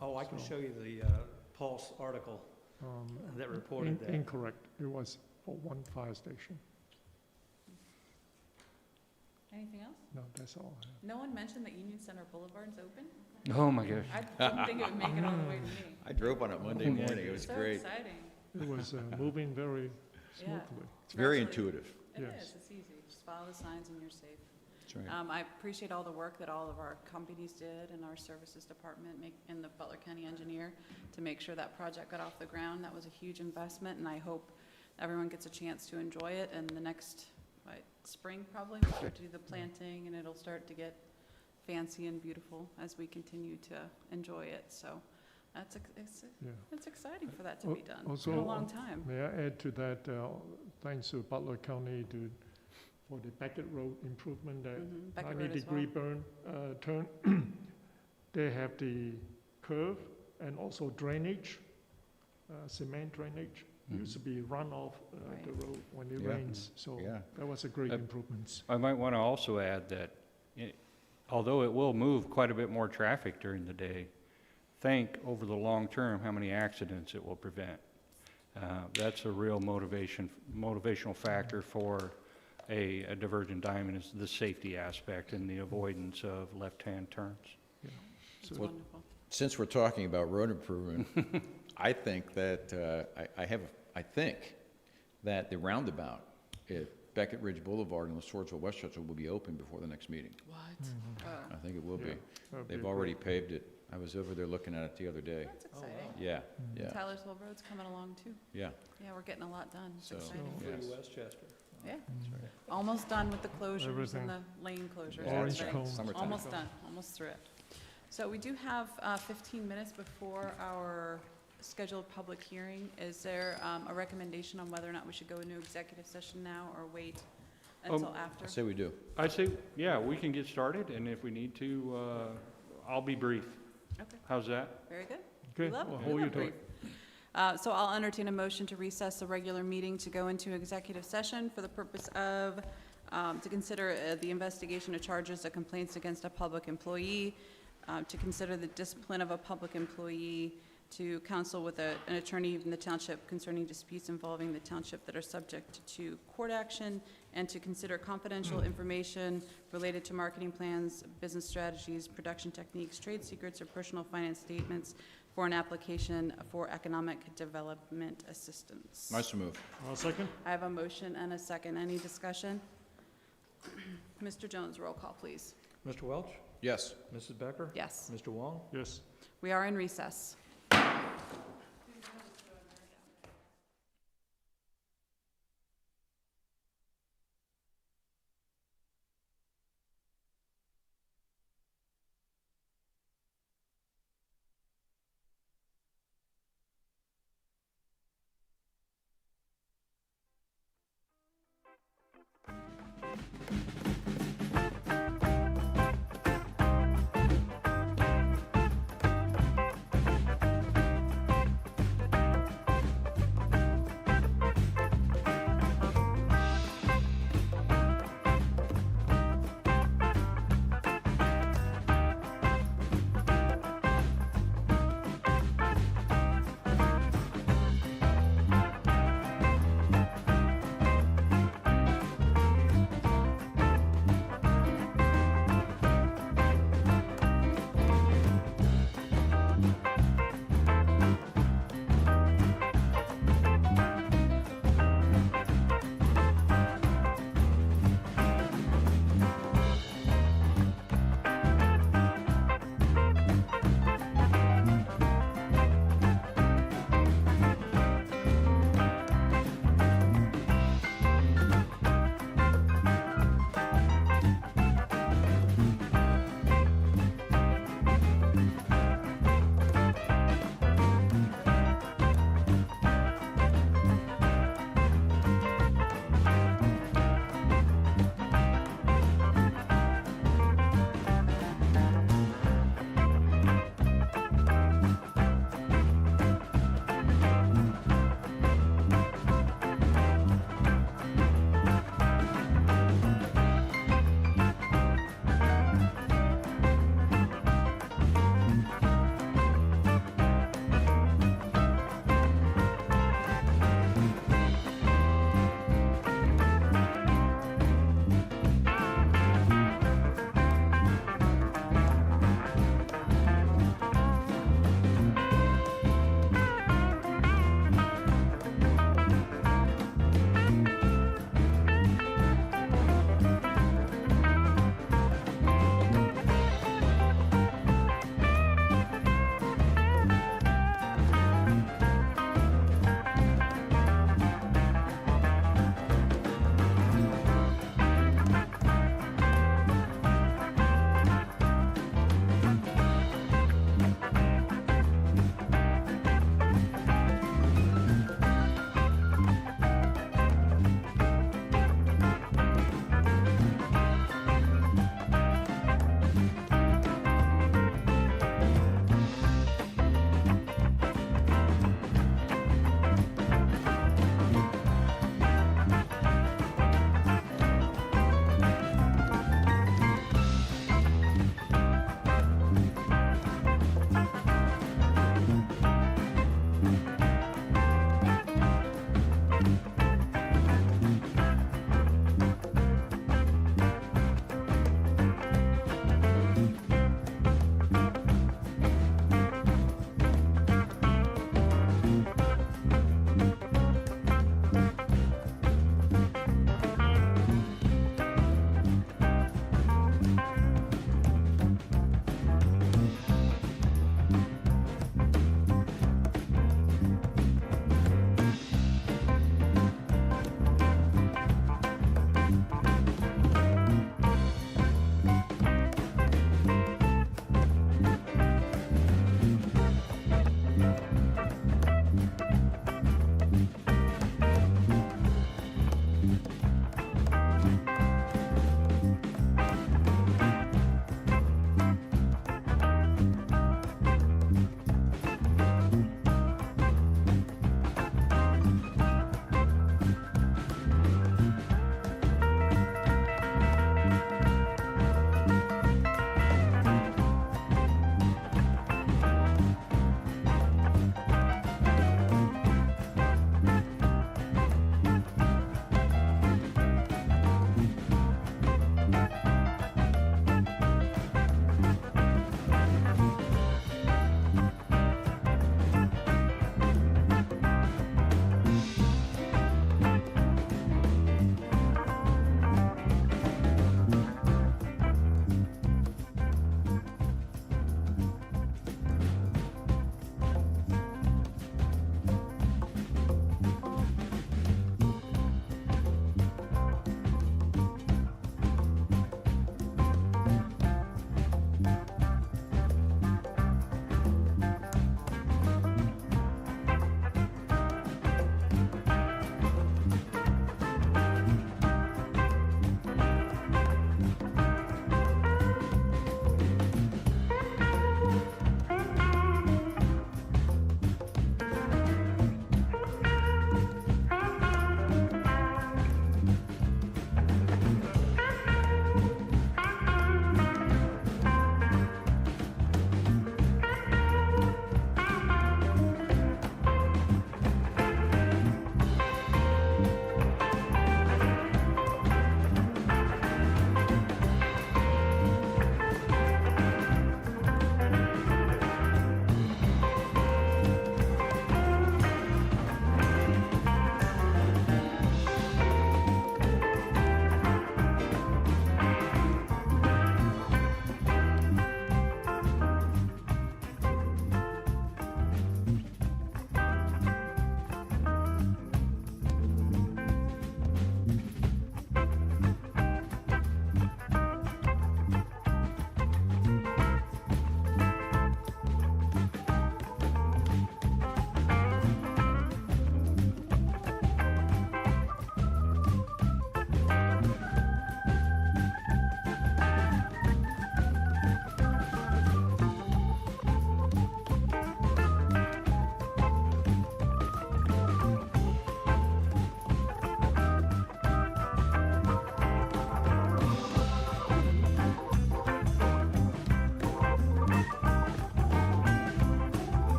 Oh, I can So- show you the Pulse article that reported In- that. Incorrect, it was for one fire station. Anything else? No, that's all I have. No one mentioned that Union Center Boulevard's open? Oh, my gosh. I didn't think it would make it all the way to me. I drove on it Monday morning, it was So great. exciting. It was moving very Yeah. smoothly. It's very Congratulations. intuitive. It Yes. is, it's easy. Just follow the signs and you're safe. That's right. I appreciate all the work that all of our companies did and our services department and the Butler County engineer to make sure that project got off the ground. That was a huge investment, and I hope everyone gets a chance to enjoy it. And the next, spring probably, we'll start to do the planting, and it'll start to get fancy and beautiful as we continue to enjoy it. So Yeah. it's exciting for that to be done. It's Also, been a long time. May I add to that, thanks to Butler County for the Beckett Road improvement, that Mhm, Beckett Road as 90-degree well. turn. They have the curve and also drainage, cement drainage. Used to be runoff the Right. road when it Yeah. rains, so Yeah. that was a great Uh, improvement. I might want to also add that although it will move quite a bit more traffic during the day, think over the long term how many accidents it will prevent. That's a real motivational factor for a divergent diamond, is the safety aspect and the avoidance of left-hand turns. It's So- wonderful. Since we're talking about road improvement, I think that, I think that the roundabout at Beckett Ridge Boulevard and Swordsville, Westchester will be open before the next meeting. What? Mhm. Oh, I think it will be. Yeah, that'd be They've great. already paved it. I was over there looking at it the other day. that's exciting. Yeah, Mhm. yeah, Taylorsville Road's coming along too. yeah. Yeah, we're getting a lot done. It's So- exciting. So- Yes. Westchester. Yeah, Mhm. almost done with the closures Everything. and the lane closures. Orange That's cone. right. Summertime. Almost done, almost through it. So we do have 15 minutes before our scheduled public hearing. Is there a recommendation on whether or not we should go into executive session now or wait until I after? say we do. I'd say, yeah, we can get started, and if we need to, I'll be brief. Okay, How's that? very good. Okay, We love- we'll we hold you love to brief. it. So I'll entertain a motion to recess the regular meeting to go into executive session for the purpose of, to consider the investigation of charges of complaints against a public employee, to consider the discipline of a public employee, to counsel with an attorney in the township concerning disputes involving the township that are subject to court action, and to consider confidential information related to marketing plans, business strategies, production techniques, trade secrets, or personal finance statements for an application for economic development assistance. Nice to move. I'll second. I have a motion and a second. Any discussion? Mr. Jones, roll call, please. Mr. Welch? Yes. Mrs. Becker? Yes, Mr. Wong? Yes. we are in recess.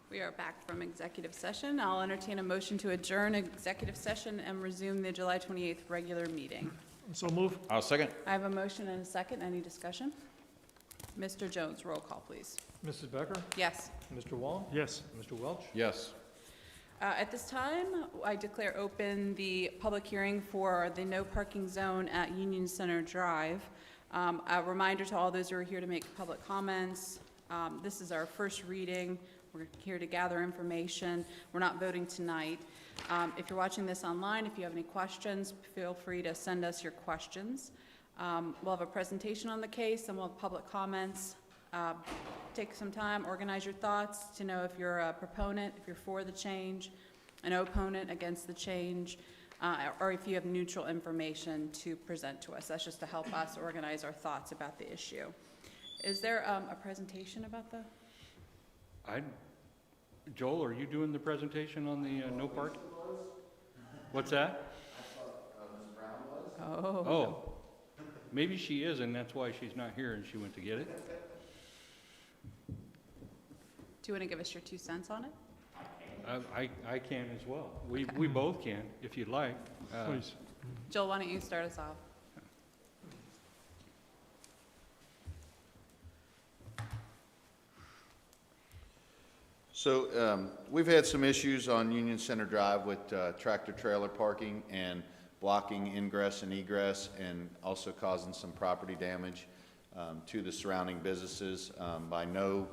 We are back from executive session. I'll entertain a motion to adjourn executive session and resume the July 28th regular meeting. So move. I'll second. I have a motion and a second. Any discussion? Mr. Jones, roll call, please. Mrs. Becker? Yes. Mr. Wong? Yes. Mr. Welch? Yes. At this time, I declare open the public hearing for the no parking zone at Union Center Drive. A reminder to all those who are here to make public comments, this is our first reading. We're here to gather information. We're not voting tonight. If you're watching this online, if you have any questions, feel free to send us your questions. We'll have a presentation on the case, and we'll have public comments. Take some time, organize your thoughts to know if you're a proponent, if you're for the change, an opponent against the change, or if you have neutral information to present to us. That's just to help us organize our thoughts about the issue. Is there a presentation about the? Joel, are you doing the presentation on the no park? What's that? Oh, maybe she is, and that's why she's not here, and she went to get it. Do you want to give us your 2 cents on it? I can as well. We both can, if you'd like. Please. Joel, why don't you start us off? So we've had some issues on Union Center Drive with tractor trailer parking and blocking ingress and egress, and also causing some property damage to the surrounding businesses by no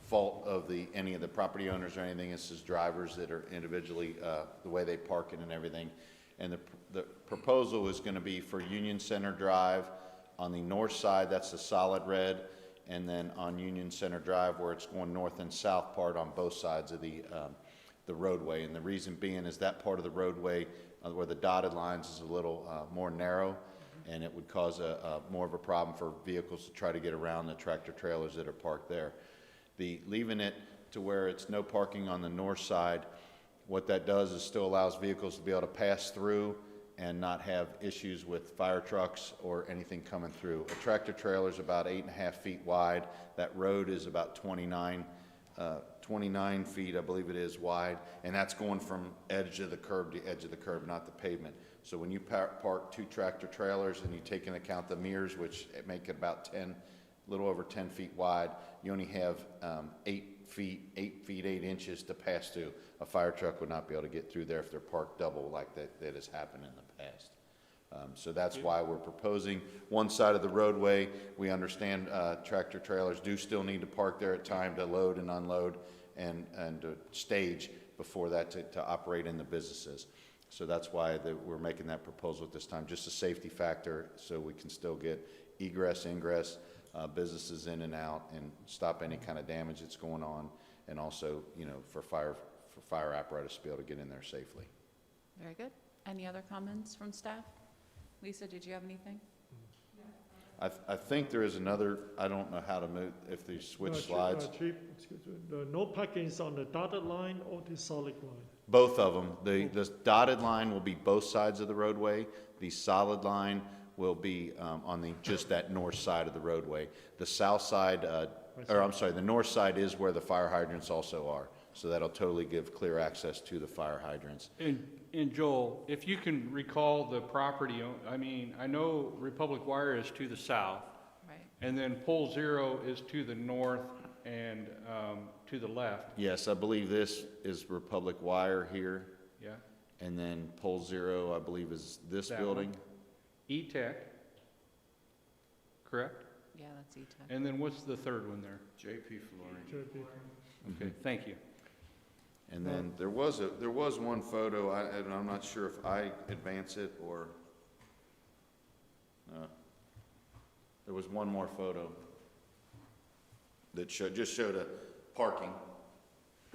fault of any of the property owners or anything. It's just drivers that are individually, the way they park it and everything. And the proposal is going to be for Union Center Drive on the north side, that's the solid red, and then on Union Center Drive where it's going north and south part on both sides of the roadway. And the reason being is that part of the roadway where the dotted lines is a little more narrow, and it would cause more of a problem for vehicles to try to get around the tractor trailers that are parked there. Leaving it to where it's no parking on the north side, what that does is still allows vehicles to be able to pass through and not have issues with fire trucks or anything coming through. A tractor trailer is about 8.5 feet wide. That road is about 29 feet, I believe it is, wide, and that's going from edge of the curb to edge of the curb, not the pavement. So when you park 2 tractor trailers and you take into account the mirrors, which make it about a little over 10 feet wide, you only have 8 feet 8 inches to pass through. A fire truck would not be able to get through there if they're parked double like that has happened in the past. So that's why we're proposing one side of the roadway. We understand tractor trailers do still need to park there at time to load and unload and to stage before that to operate in the businesses. So that's why we're making that proposal at this time, just a safety factor so we can still get egress, ingress, businesses in and out, and stop any kind of damage that's going on, and also, for fire apparatus to be able to get in there safely. Very good. Any other comments from staff? Lisa, did you have anything? I think there is another, I don't know how to move, if they switch slides. Chief, excuse me, the no parking is on the dotted line or the solid line? Both of them. The dotted line will be both sides of the roadway. The solid line will be on just that north side of the roadway. The south side, the north side is where the fire hydrants also are. So that'll totally give clear access to the fire hydrants. And Joel, if you can recall the property, I know Republic Wire is to the south, Right. and then Pole Zero is to the north and to the left. Yes, I believe this is Republic Wire here, Yeah. and then Pole Zero, I believe, is this That building. one. E-Tech, correct? Yeah, that's E10. And then what's the third one there? JP Flooring. Okay, thank you. And then there was one photo, and I'm not sure if I advance it or, there was one more photo that just showed a parking.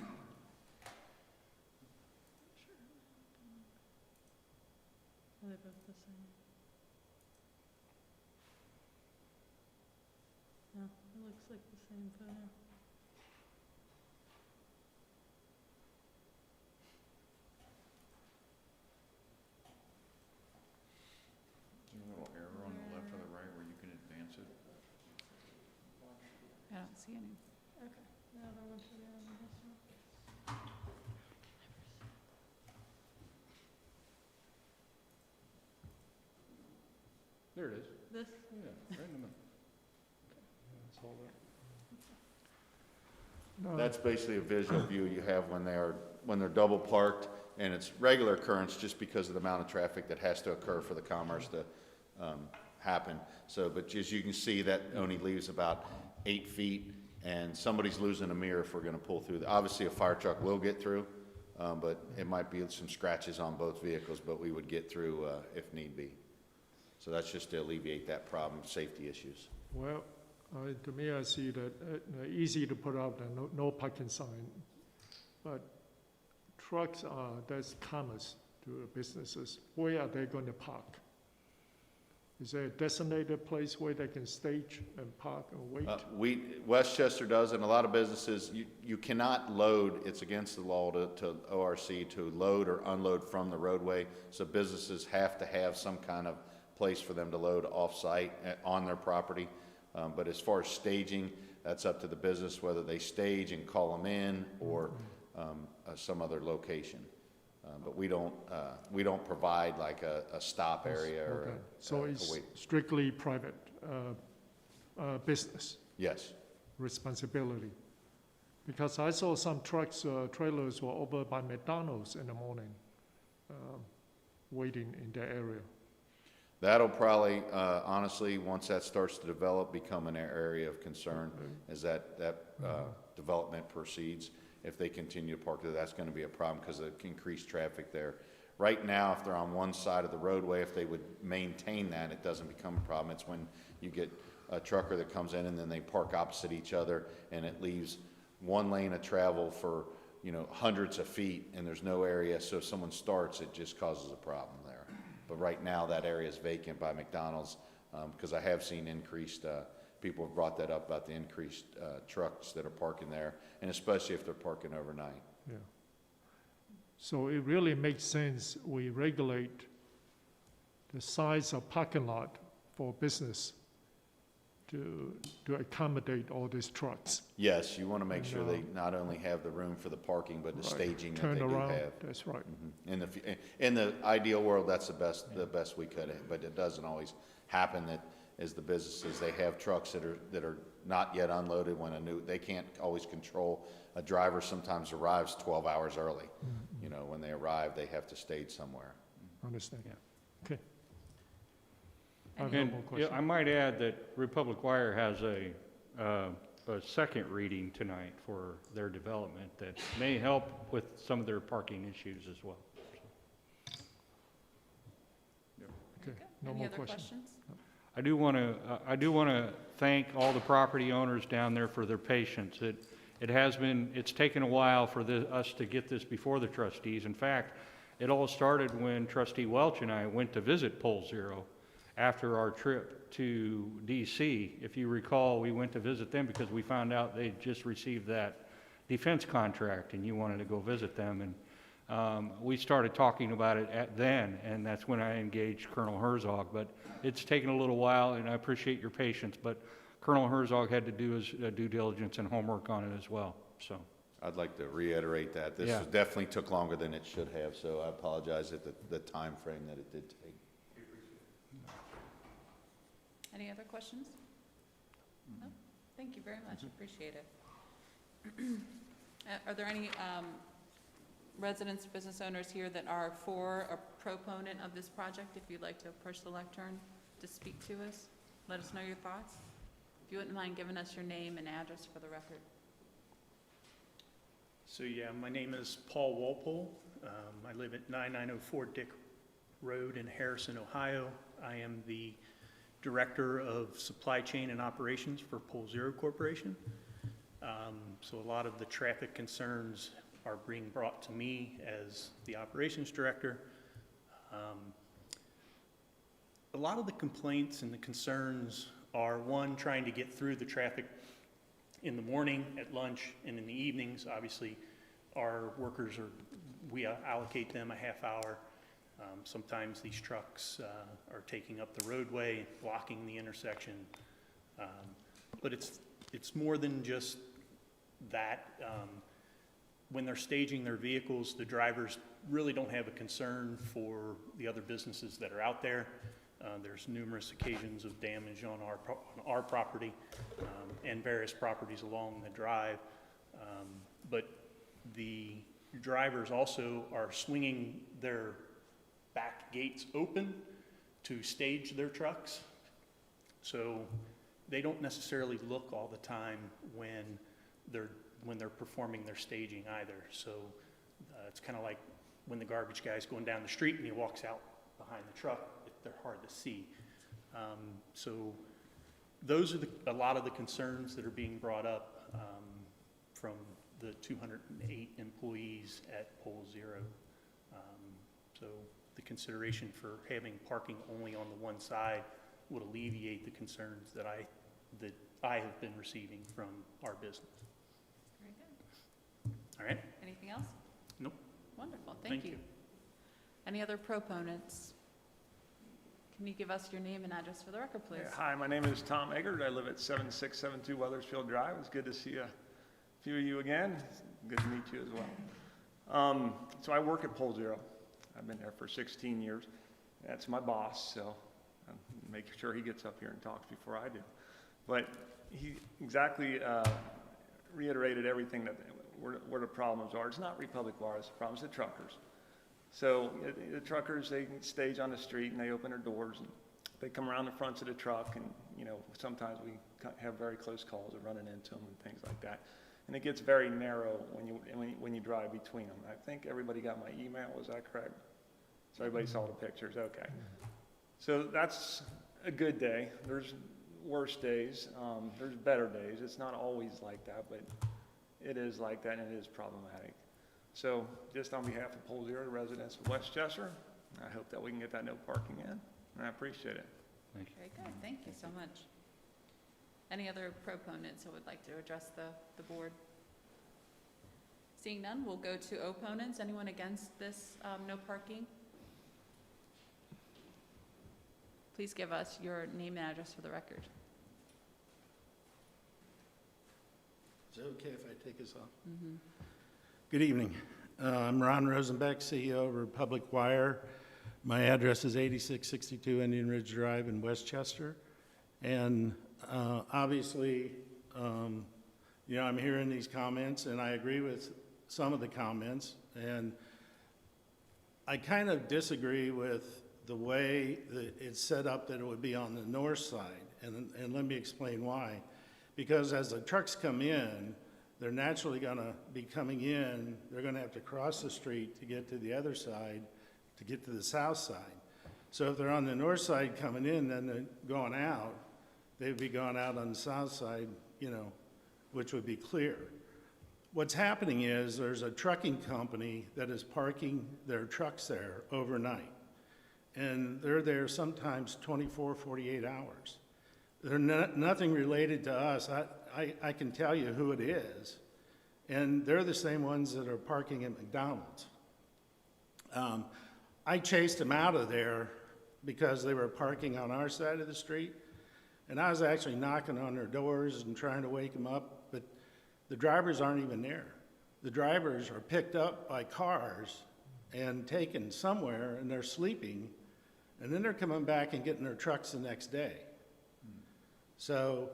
Are they both the same? No, it looks like the same photo. Is there a little arrow on the left or the right where you can advance it? I don't see any. Okay, now the one for the other, this one. There it is. This, Yeah, right in the middle. No, That's basically a visual view you have when they're double parked, and it's regular occurrence just because of the amount of traffic that has to occur for the commerce to happen. So, but as you can see, that only leaves about 8 feet, and somebody's losing a mirror if we're gonna pull through. Obviously, a fire truck will get through, but it might be some scratches on both vehicles, but we would get through if need be. So that's just to alleviate that problem, safety issues. well, to me, I see that easy to put out a no parking sign, but trucks are, that's commerce to businesses. Where are they going to park? Is there a designated place where they can stage and park and wait? Westchester does, and a lot of businesses, you cannot load, it's against the law to ORC to load or unload from the roadway. So businesses have to have some kind of place for them to load off-site on their property. But as far as staging, that's up to the business, whether they stage and call them in or some other location. But we don't provide like a stop area or Okay. a So it's wait. strictly private business Yes. responsibility? Because I saw some trucks, trailers were over by McDonald's in the morning, waiting in that area. That'll probably, honestly, once that starts to develop, become an area of concern as that development proceeds. If they continue to park there, that's gonna be a problem because of increased traffic there. Right now, if they're on one side of the roadway, if they would maintain that, it doesn't become a problem. It's when you get a trucker that comes in and then they park opposite each other and it leaves one lane of travel for, hundreds of feet and there's no area. So if someone starts, it just causes a problem there. But right now, that area is vacant by McDonald's, because I have seen increased, people have brought that up about the increased trucks that are parking there, and especially if they're parking overnight. Yeah. So it really makes sense we regulate the size of parking lot for business to accommodate all these trucks. Yes, you want to make sure No. they not only have the room for the parking, but the Right. staging that Turn they do around, have. that's right. In the ideal world, that's the best we could, but it doesn't always happen that as the businesses, they have trucks that are not yet unloaded when they can't always control. A driver sometimes arrives 12 hours early. When they arrive, they have to stage somewhere. Understand? Yeah. Okay. I have no And more yeah, questions. I might add that Republic Wire has a second reading tonight for their development that may help with some of their parking issues as well. Okay, no Any more other questions. questions? I do want to thank all the property owners down there for their patience. It's taken a while for us to get this before the trustees. In fact, it all started when Trustee Welch and I went to visit Pole Zero after our trip to DC. If you recall, we went to visit them because we found out they'd just received that defense contract and you wanted to go visit them. And we started talking about it then, and that's when I engaged Colonel Herzog. But it's taken a little while, and I appreciate your patience. But Colonel Herzog had to do his due diligence and homework on it as well. So I'd like to reiterate that. This Yeah. definitely took longer than it should have, so I apologize at the time frame that it did take. Any other questions? No? Thank you very much, appreciate it. Are there any residents, business owners here that are for a proponent of this project? If you'd like to approach the lectern to speak to us, let us know your thoughts. If you wouldn't mind giving us your name and address for the record. So, yeah, my name is Paul Walpole. I live at 9904 Dick Road in Harrison, Ohio. I am the Director of Supply Chain and Operations for Pole Zero Corporation. So a lot of the traffic concerns are being brought to me as the Operations Director. A lot of the complaints and the concerns are, one, trying to get through the traffic in the morning, at lunch, and in the evenings. Obviously, our workers we allocate them a half hour. Sometimes these trucks are taking up the roadway, blocking the intersection. But it's more than just that. When they're staging their vehicles, the drivers really don't have a concern for the other businesses that are out there. There's numerous occasions of damage on our property and various properties along the drive. But the drivers also are swinging their back gates open to stage their trucks. So they don't necessarily look all the time when they're performing their staging either. So it's kind of like when the garbage guy's going down the street and he walks out behind the truck, they're hard to see. So those are a lot of the concerns that are being brought up from the 208 employees at Pole Zero. So the consideration for having parking only on the one side would alleviate the concerns that I have been receiving from our business. Very good. All right? Anything else? Nope. Wonderful, thank you. Any other proponents? Can you give us your name and address for the record, please? Yeah, hi, my name is Tom Eggert. I live at 7672 Weathersfield Drive. It's good to see a few of you again. It's good to meet you as well. So I work at Pole Zero. I've been there for 16 years. That's my boss, so I'm making sure he gets up here and talks before I do. But he exactly reiterated everything that where the problems are. It's not Republic Bar, it's the problems with truckers. So the truckers, they stage on the street and they open their doors and they come around the fronts of the truck, and sometimes we have very close calls of running into them and things like that. And it gets very narrow when you drive between them. I think everybody got my email, is that correct? So everybody saw the pictures, okay. So that's a good day. There's worse days, there's better days. It's not always like that, but it is like that and it is problematic. So just on behalf of Pole Zero, the residents of Westchester, I hope that we can get that no parking in, and I appreciate it. Thank you. Very good, thank you so much. Any other proponents who would like to address the board? Seeing none, we'll go to opponents. Anyone against this no parking? Please give us your name and address for the record. Is it okay if I take this off? Mm-hmm. Good evening. I'm Ron Rosenbeck, CEO of Republic Wire. My address is 8662 Indian Ridge Drive in Westchester. And obviously, I'm hearing these comments, and I agree with some of the comments. And I kind of disagree with the way that it's set up that it would be on the north side. And let me explain why. Because as the trucks come in, they're naturally going to be coming in. They're going to have to cross the street to get to the other side, to get to the south side. So if they're on the north side coming in, then they're going out, they'd be going out on the south side, which would be clear. What's happening is there's a trucking company that is parking their trucks there overnight. And they're there sometimes 24, 48 hours. They're nothing related to us. I can tell you who it is, and they're the same ones that are parking at McDonald's. I chased them out of there because they were parking on our side of the street, and I was actually knocking on their doors and trying to wake them up, but the drivers aren't even there. The drivers are picked up by cars and taken somewhere, and they're sleeping, and then they're coming back and getting their trucks the next day. So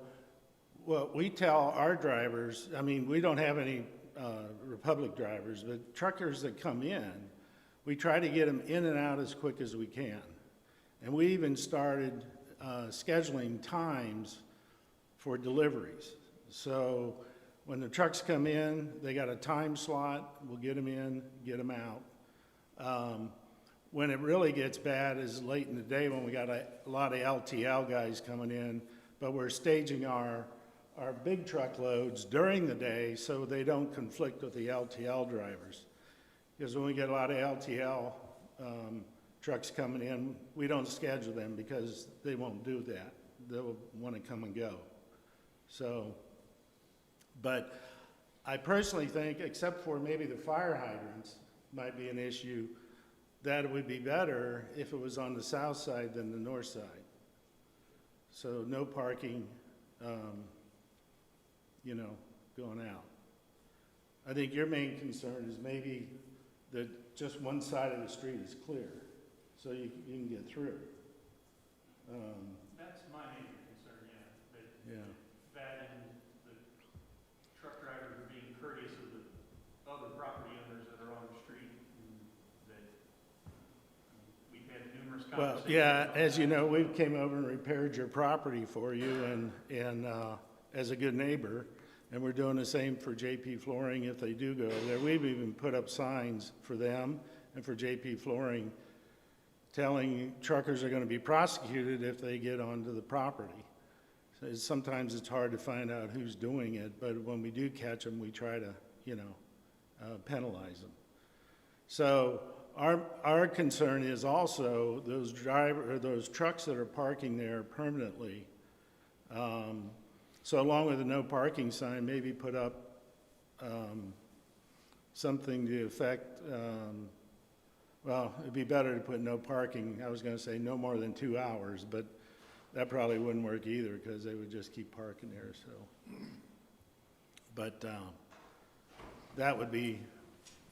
what we tell our drivers, we don't have any Republic drivers, but truckers that come in, we try to get them in and out as quick as we can. And we even started scheduling times for deliveries. So when the trucks come in, they got a time slot, we'll get them in, get them out. When it really gets bad is late in the day when we got a lot of LTL guys coming in, but we're staging our big truckloads during the day so they don't conflict with the LTL drivers. Because when we get a lot of LTL trucks coming in, we don't schedule them because they won't do that. They'll want to come and go. So, but I personally think, except for maybe the fire hydrants might be an issue, that it would be better if it was on the south side than the north side. So no parking, going out. I think your main concern is maybe that just one side of the street is clear, so you can get through. That's my major concern, yeah. Yeah. That and the truck drivers are being courteous of the other property owners that are on the street. And that we've had numerous Well, conversations. yeah, on as that. you know, we came over and repaired your property for you and as a good neighbor, and we're doing the same for JP Flooring if they do go there. We've even put up signs for them and for JP Flooring telling truckers are gonna be prosecuted if they get onto the property. So sometimes it's hard to find out who's doing it, but when we do catch them, we try to, penalize them. So our concern is also those those trucks that are parking there permanently. So along with the no parking sign, maybe put up something to affect, well, it'd be better to put no parking. I was gonna say no more than 2 hours, but that probably wouldn't work either because they would just keep parking there, so. But that would be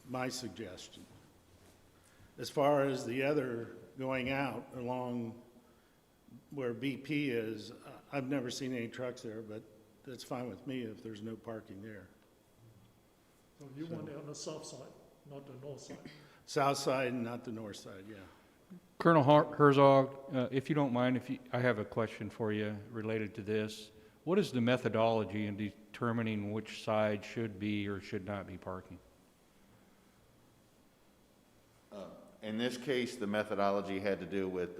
my suggestion. As far as the other going out along where BP is, I've never seen any trucks there, but that's fine with me if there's no parking there. So you want it on the south side, not the north side? South side and not the north side, yeah. Colonel Herzog, if you don't mind, I have a question for you related to this. What is the methodology in determining which side should be or should not be parking? In this case, the methodology had to do with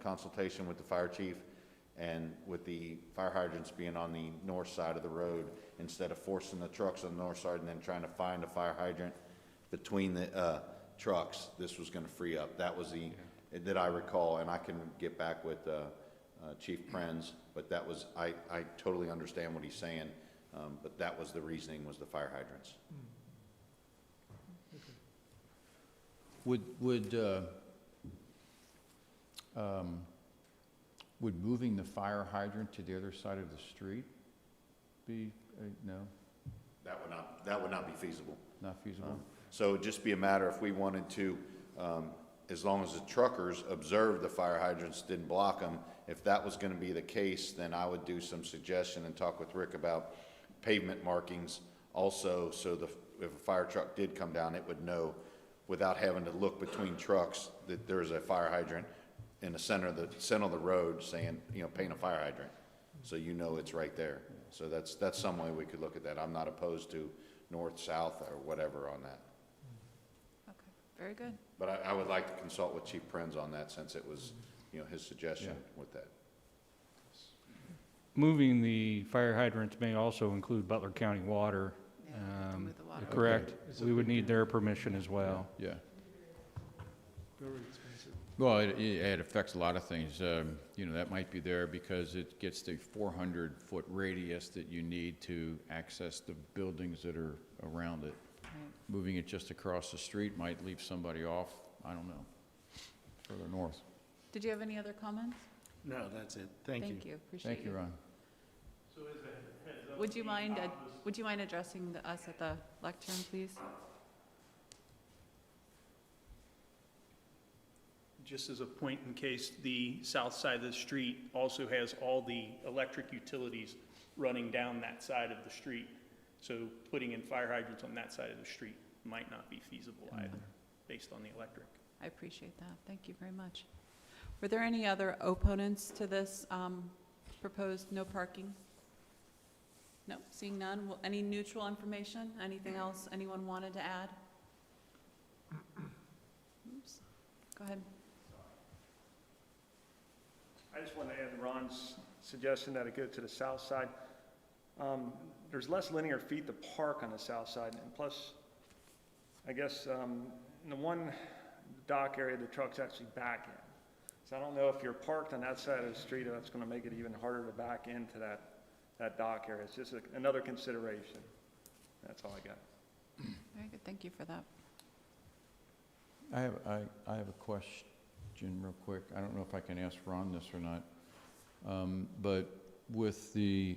consultation with the fire chief and with the fire hydrants being on the north side of the road, instead of forcing the trucks on the north side and then trying to find a fire hydrant between the trucks. This was going to free up. That was that I recall, and I can get back with Chief Prenz, but that was, I totally understand what he's saying, but that was the reasoning, was the fire hydrants. Would moving the fire hydrant to the other side of the street be, no, That would not be feasible. not feasible? So it'd just be a matter if we wanted to, as long as the truckers observed the fire hydrants, didn't block them, if that was gonna be the case, then I would do some suggestion and talk with Rick about pavement markings also, so if a fire truck did come down, it would know without having to look between trucks that there's a fire hydrant in the center of the road saying, paint a fire hydrant. So it's right there. So that's some way we could look at that. I'm not opposed to north, south, or whatever on that. Okay, very good. But I would like to consult with Chief Prenz on that, since it was, his suggestion with that. Moving the fire hydrants may also include Butler County Water. Yeah, to move the water. Correct. We would need their permission as well. Yeah. Very expensive. Well, it affects a lot of things. That might be there because it gets the 400-foot radius that you need to access the buildings that are around it. Right. Moving it just across the street might leave somebody off, I don't know, further north. Did you have any other comments? No, that's it. Thank you. Appreciate you. Thank you, Ron. So as a heads up. Would you the mind, office- would you mind addressing us at the lectern, please? Just as a point in case, the south side of the street also has all the electric utilities running down that side of the street. So putting in fire hydrants on that side of the street might not be feasible either, based on the electric. I appreciate that. Thank you very much. Were there any other opponents to this proposed no parking? No, seeing none. Any neutral information? Anything else anyone wanted to add? Oops. Go ahead. I just want to add to Ron's suggestion that it go to the south side. There's less linear feet to park on the south side, and plus, I guess, in the one dock area, the truck's actually back in. So I don't know if you're parked on that side of the street, that's going to make it even harder to back into that dock area. It's just another consideration. That's all I got. Very good. Thank you for that. I have a question real quick. I don't know if I can ask Ron this or not. But with the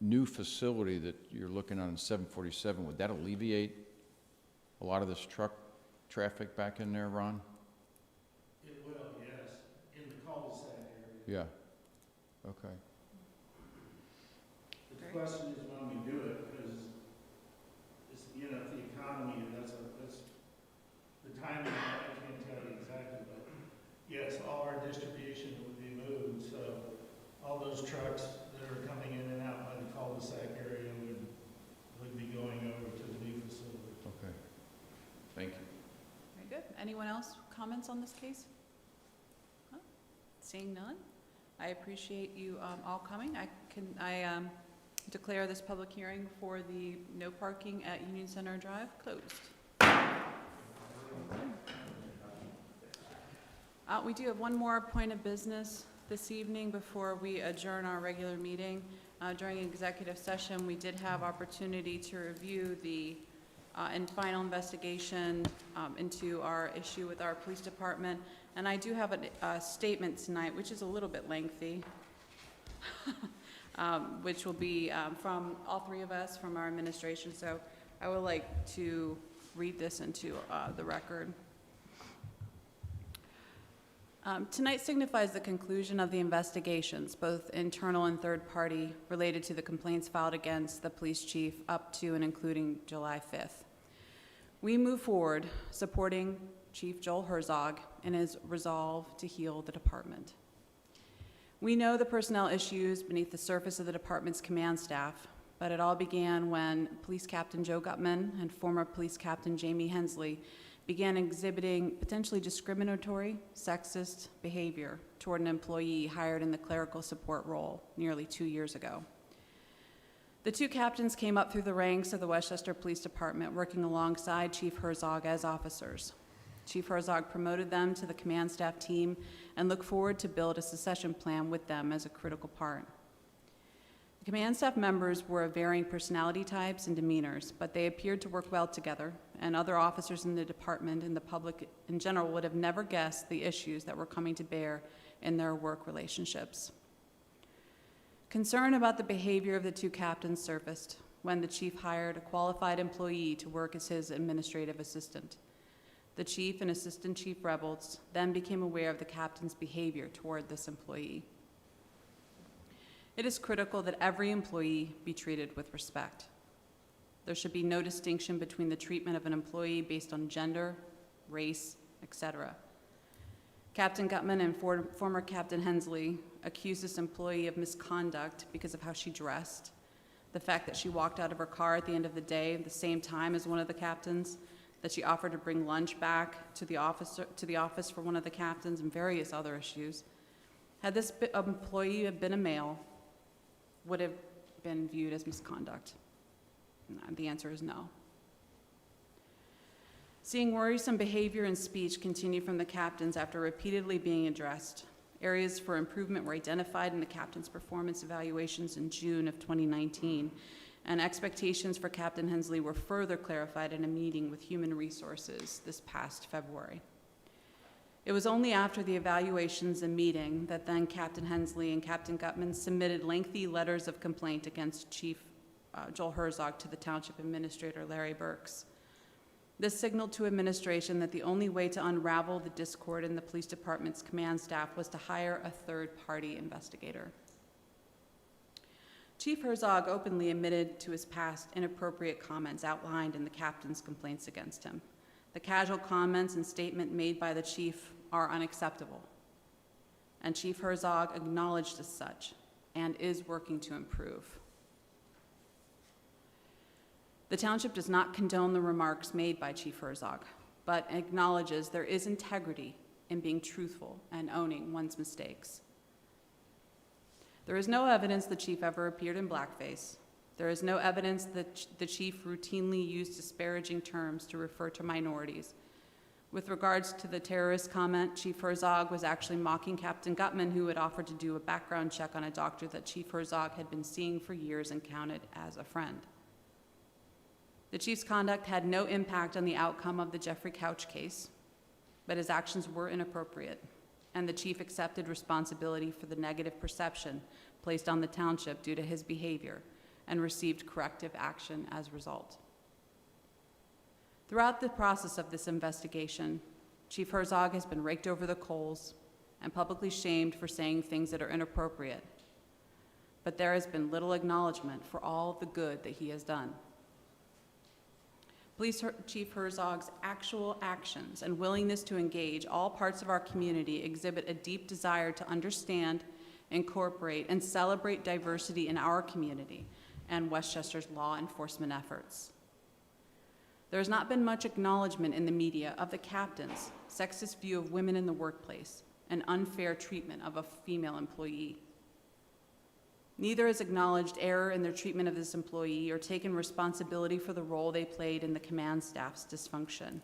new facility that you're looking on in 747, would that alleviate a lot of this truck traffic back in there, Ron? Yeah, okay. The question is when we do it, because it's, you know, the economy, that's the timing, I can't tell you exactly, but yes, all our distribution would be moved, so all those trucks that are coming in and out by the cul-de-sac area would be going over to the new facility. Okay. Thank you. Very good. Anyone else comments on this case? Huh? Seeing none, I appreciate you all coming. I declare this public hearing for the no parking at Union Center Drive closed. We do have one more point of business this evening before we adjourn our regular meeting. During executive session, we did have opportunity to review the and final investigation into our issue with our police department. And I do have a statement tonight, which is a little bit lengthy, which will be from all three of us, from our administration. So I would like to read this into the record. Tonight signifies the conclusion of the investigations, both internal and third party, related to the complaints filed against the police chief up to and including July 5th. We move forward supporting Chief Joel Herzog in his resolve to heal the department. We know the personnel issues beneath the surface of the department's command staff, but it all began when Police Captain Joe Gutman and former Police Captain Jamie Hensley began exhibiting potentially discriminatory, sexist behavior toward an employee hired in the clerical support role nearly 2 years ago. The two captains came up through the ranks of the Westchester Police Department, working alongside Chief Herzog as officers. Chief Herzog promoted them to the command staff team and looked forward to build a succession plan with them as a critical part. The command staff members were of varying personality types and demeanors, but they appeared to work well together, and other officers in the department and the public in general would have never guessed the issues that were coming to bear in their work relationships. Concern about the behavior of the two captains surfaced when the chief hired a qualified employee to work as his administrative assistant. The chief and assistant chief rebels then became aware of the captain's behavior toward this employee. It is critical that every employee be treated with respect. There should be no distinction between the treatment of an employee based on gender, race, etc. Captain Gutman and former Captain Hensley accused this employee of misconduct because of how she dressed, the fact that she walked out of her car at the end of the day at the same time as one of the captains, that she offered to bring lunch back to the office for one of the captains, and various other issues. Had this employee been a male, would have been viewed as misconduct? The answer is no. Seeing worrisome behavior and speech continue from the captains after repeatedly being addressed, areas for improvement were identified in the captain's performance evaluations in June of 2019, and expectations for Captain Hensley were further clarified in a meeting with Human Resources this past February. It was only after the evaluations and meeting that then Captain Hensley and Captain Gutman submitted lengthy letters of complaint against Chief Joel Herzog to the Township Administrator, Larry Burks. This signaled to administration that the only way to unravel the discord in the police department's command staff was to hire a third-party investigator. Chief Herzog openly admitted to his past inappropriate comments outlined in the captain's complaints against him. The casual comments and statement made by the chief are unacceptable, and Chief Herzog acknowledged as such and is working to improve. The township does not condone the remarks made by Chief Herzog, but acknowledges there is integrity in being truthful and owning one's mistakes. There is no evidence the chief ever appeared in blackface. There is no evidence that the chief routinely used disparaging terms to refer to minorities. With regards to the terrorist comment, Chief Herzog was actually mocking Captain Gutman, who had offered to do a background check on a doctor that Chief Herzog had been seeing for years and counted as a friend. The chief's conduct had no impact on the outcome of the Jeffrey Couch case, but his actions were inappropriate, and the chief accepted responsibility for the negative perception placed on the township due to his behavior, and received corrective action as a result. Throughout the process of this investigation, Chief Herzog has been raked over the coals and publicly shamed for saying things that are inappropriate. But there has been little acknowledgement for all the good that he has done. Police Chief Herzog's actual actions and willingness to engage all parts of our community exhibit a deep desire to understand, incorporate, and celebrate diversity in our community and Westchester's law enforcement efforts. There has not been much acknowledgement in the media of the captain's sexist view of women in the workplace and unfair treatment of a female employee. Neither has acknowledged error in their treatment of this employee or taken responsibility for the role they played in the command staff's dysfunction.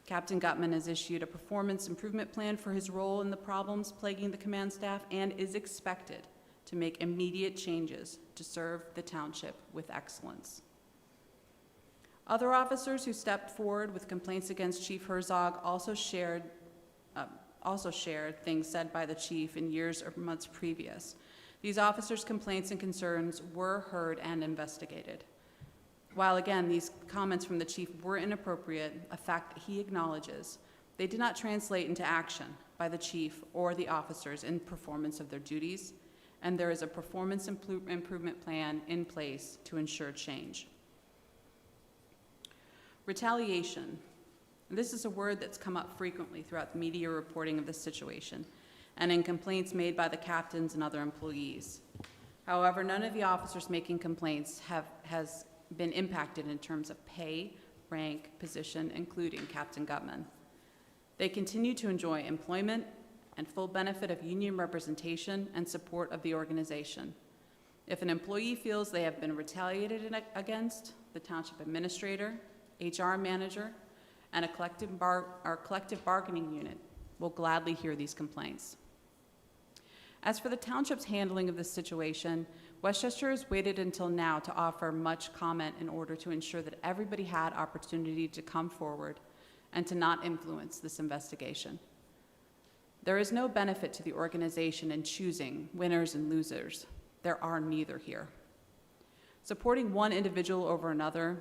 Captain Gutman has issued a performance improvement plan for his role in the problems plaguing the command staff and is expected to make immediate changes to serve the township with excellence. Other officers who stepped forward with complaints against Chief Herzog also shared things said by the chief in years or months previous. These officers' complaints and concerns were heard and investigated. While again, these comments from the chief were inappropriate, a fact that he acknowledges, they did not translate into action by the chief or the officers in performance of their duties, and there is a performance improvement plan in place to ensure change. Retaliation. This is a word that's come up frequently throughout the media reporting of this situation and in complaints made by the captains and other employees. However, none of the officers making complaints has been impacted in terms of pay, rank, position, including Captain Gutman. They continue to enjoy employment and full benefit of union representation and support of the organization. If an employee feels they have been retaliated against, the township administrator, HR manager, and a collective bargaining unit will gladly hear these complaints. As for the township's handling of this situation, Westchester has waited until now to offer much comment in order to ensure that everybody had opportunity to come forward and to not influence this investigation. There is no benefit to the organization in choosing winners and losers. There are neither here. Supporting one individual over another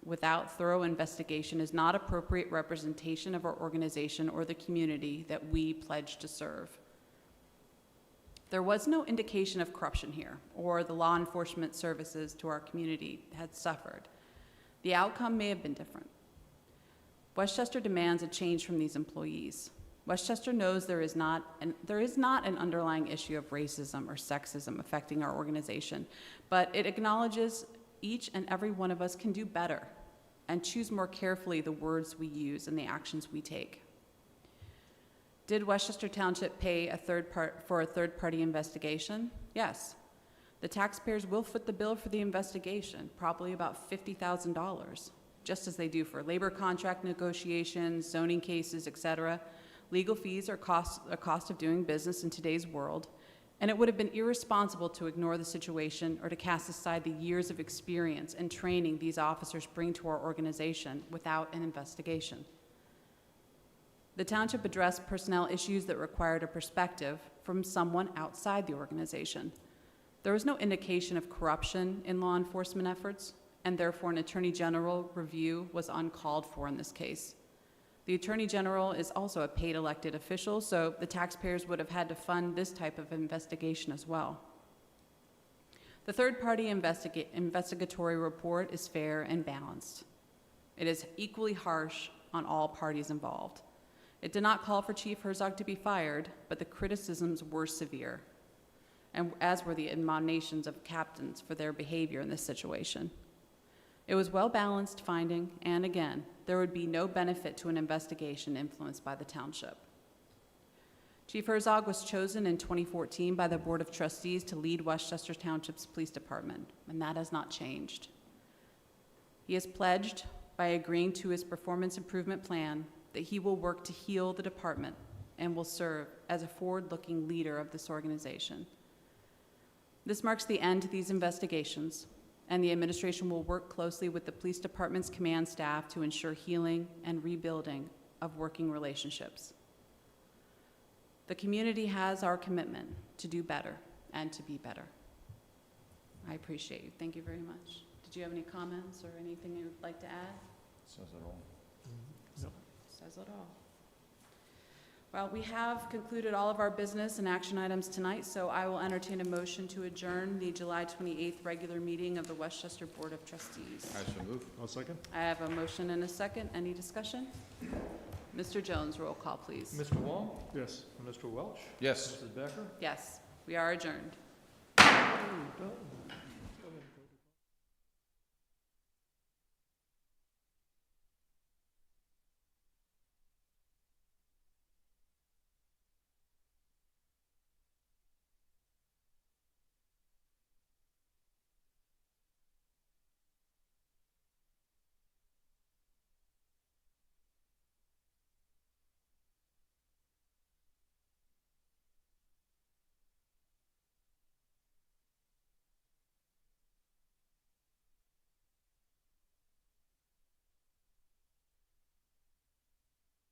without thorough investigation is not appropriate representation of our organization or the community that we pledge to serve. There was no indication of corruption here, or the law enforcement services to our community had suffered. The outcome may have been different. Westchester demands a change from these employees. Westchester knows there is not an underlying issue of racism or sexism affecting our organization, but it acknowledges each and every one of us can do better and choose more carefully the words we use and the actions we take. Did Westchester Township pay for a third-party investigation? Yes. The taxpayers will foot the bill for the investigation, probably about $50,000, just as they do for labor contract negotiations, zoning cases, etc. Legal fees are a cost of doing business in today's world, and it would have been irresponsible to ignore the situation or to cast aside the years of experience and training these officers bring to our organization without an investigation. The township addressed personnel issues that required a perspective from someone outside the organization. There was no indication of corruption in law enforcement efforts, and therefore an Attorney General review was uncalled for in this case. The Attorney General is also a paid elected official, so the taxpayers would have had to fund this type of investigation as well. The third-party investigatory report is fair and balanced. It is equally harsh on all parties involved. It did not call for Chief Herzog to be fired, but the criticisms were severe, and as were the admonitions of captains for their behavior in this situation. It was well-balanced finding, and again, there would be no benefit to an investigation influenced by the township. Chief Herzog was chosen in 2014 by the Board of Trustees to lead Westchester Township's Police Department, and that has not changed. He has pledged, by agreeing to his performance improvement plan, that he will work to heal the department and will serve as a forward-looking leader of this organization. This marks the end to these investigations, and the administration will work closely with the police department's command staff to ensure healing and rebuilding of working relationships. The community has our commitment to do better and to be better. I appreciate you. Thank you very much. Did you have any comments or anything you would like to add? Says it all. No. Says it all. Well, we have concluded all of our business and action items tonight, so I will entertain a motion to adjourn the July 28th regular meeting of the Westchester Board of Trustees. I so move. I'll second. I have a motion and a second. Any discussion? Mr. Jones, roll call, please. Mr. Wong? Yes. Mr. Welch? Yes. Mrs. Becker? Yes, we are adjourned. Oh, done.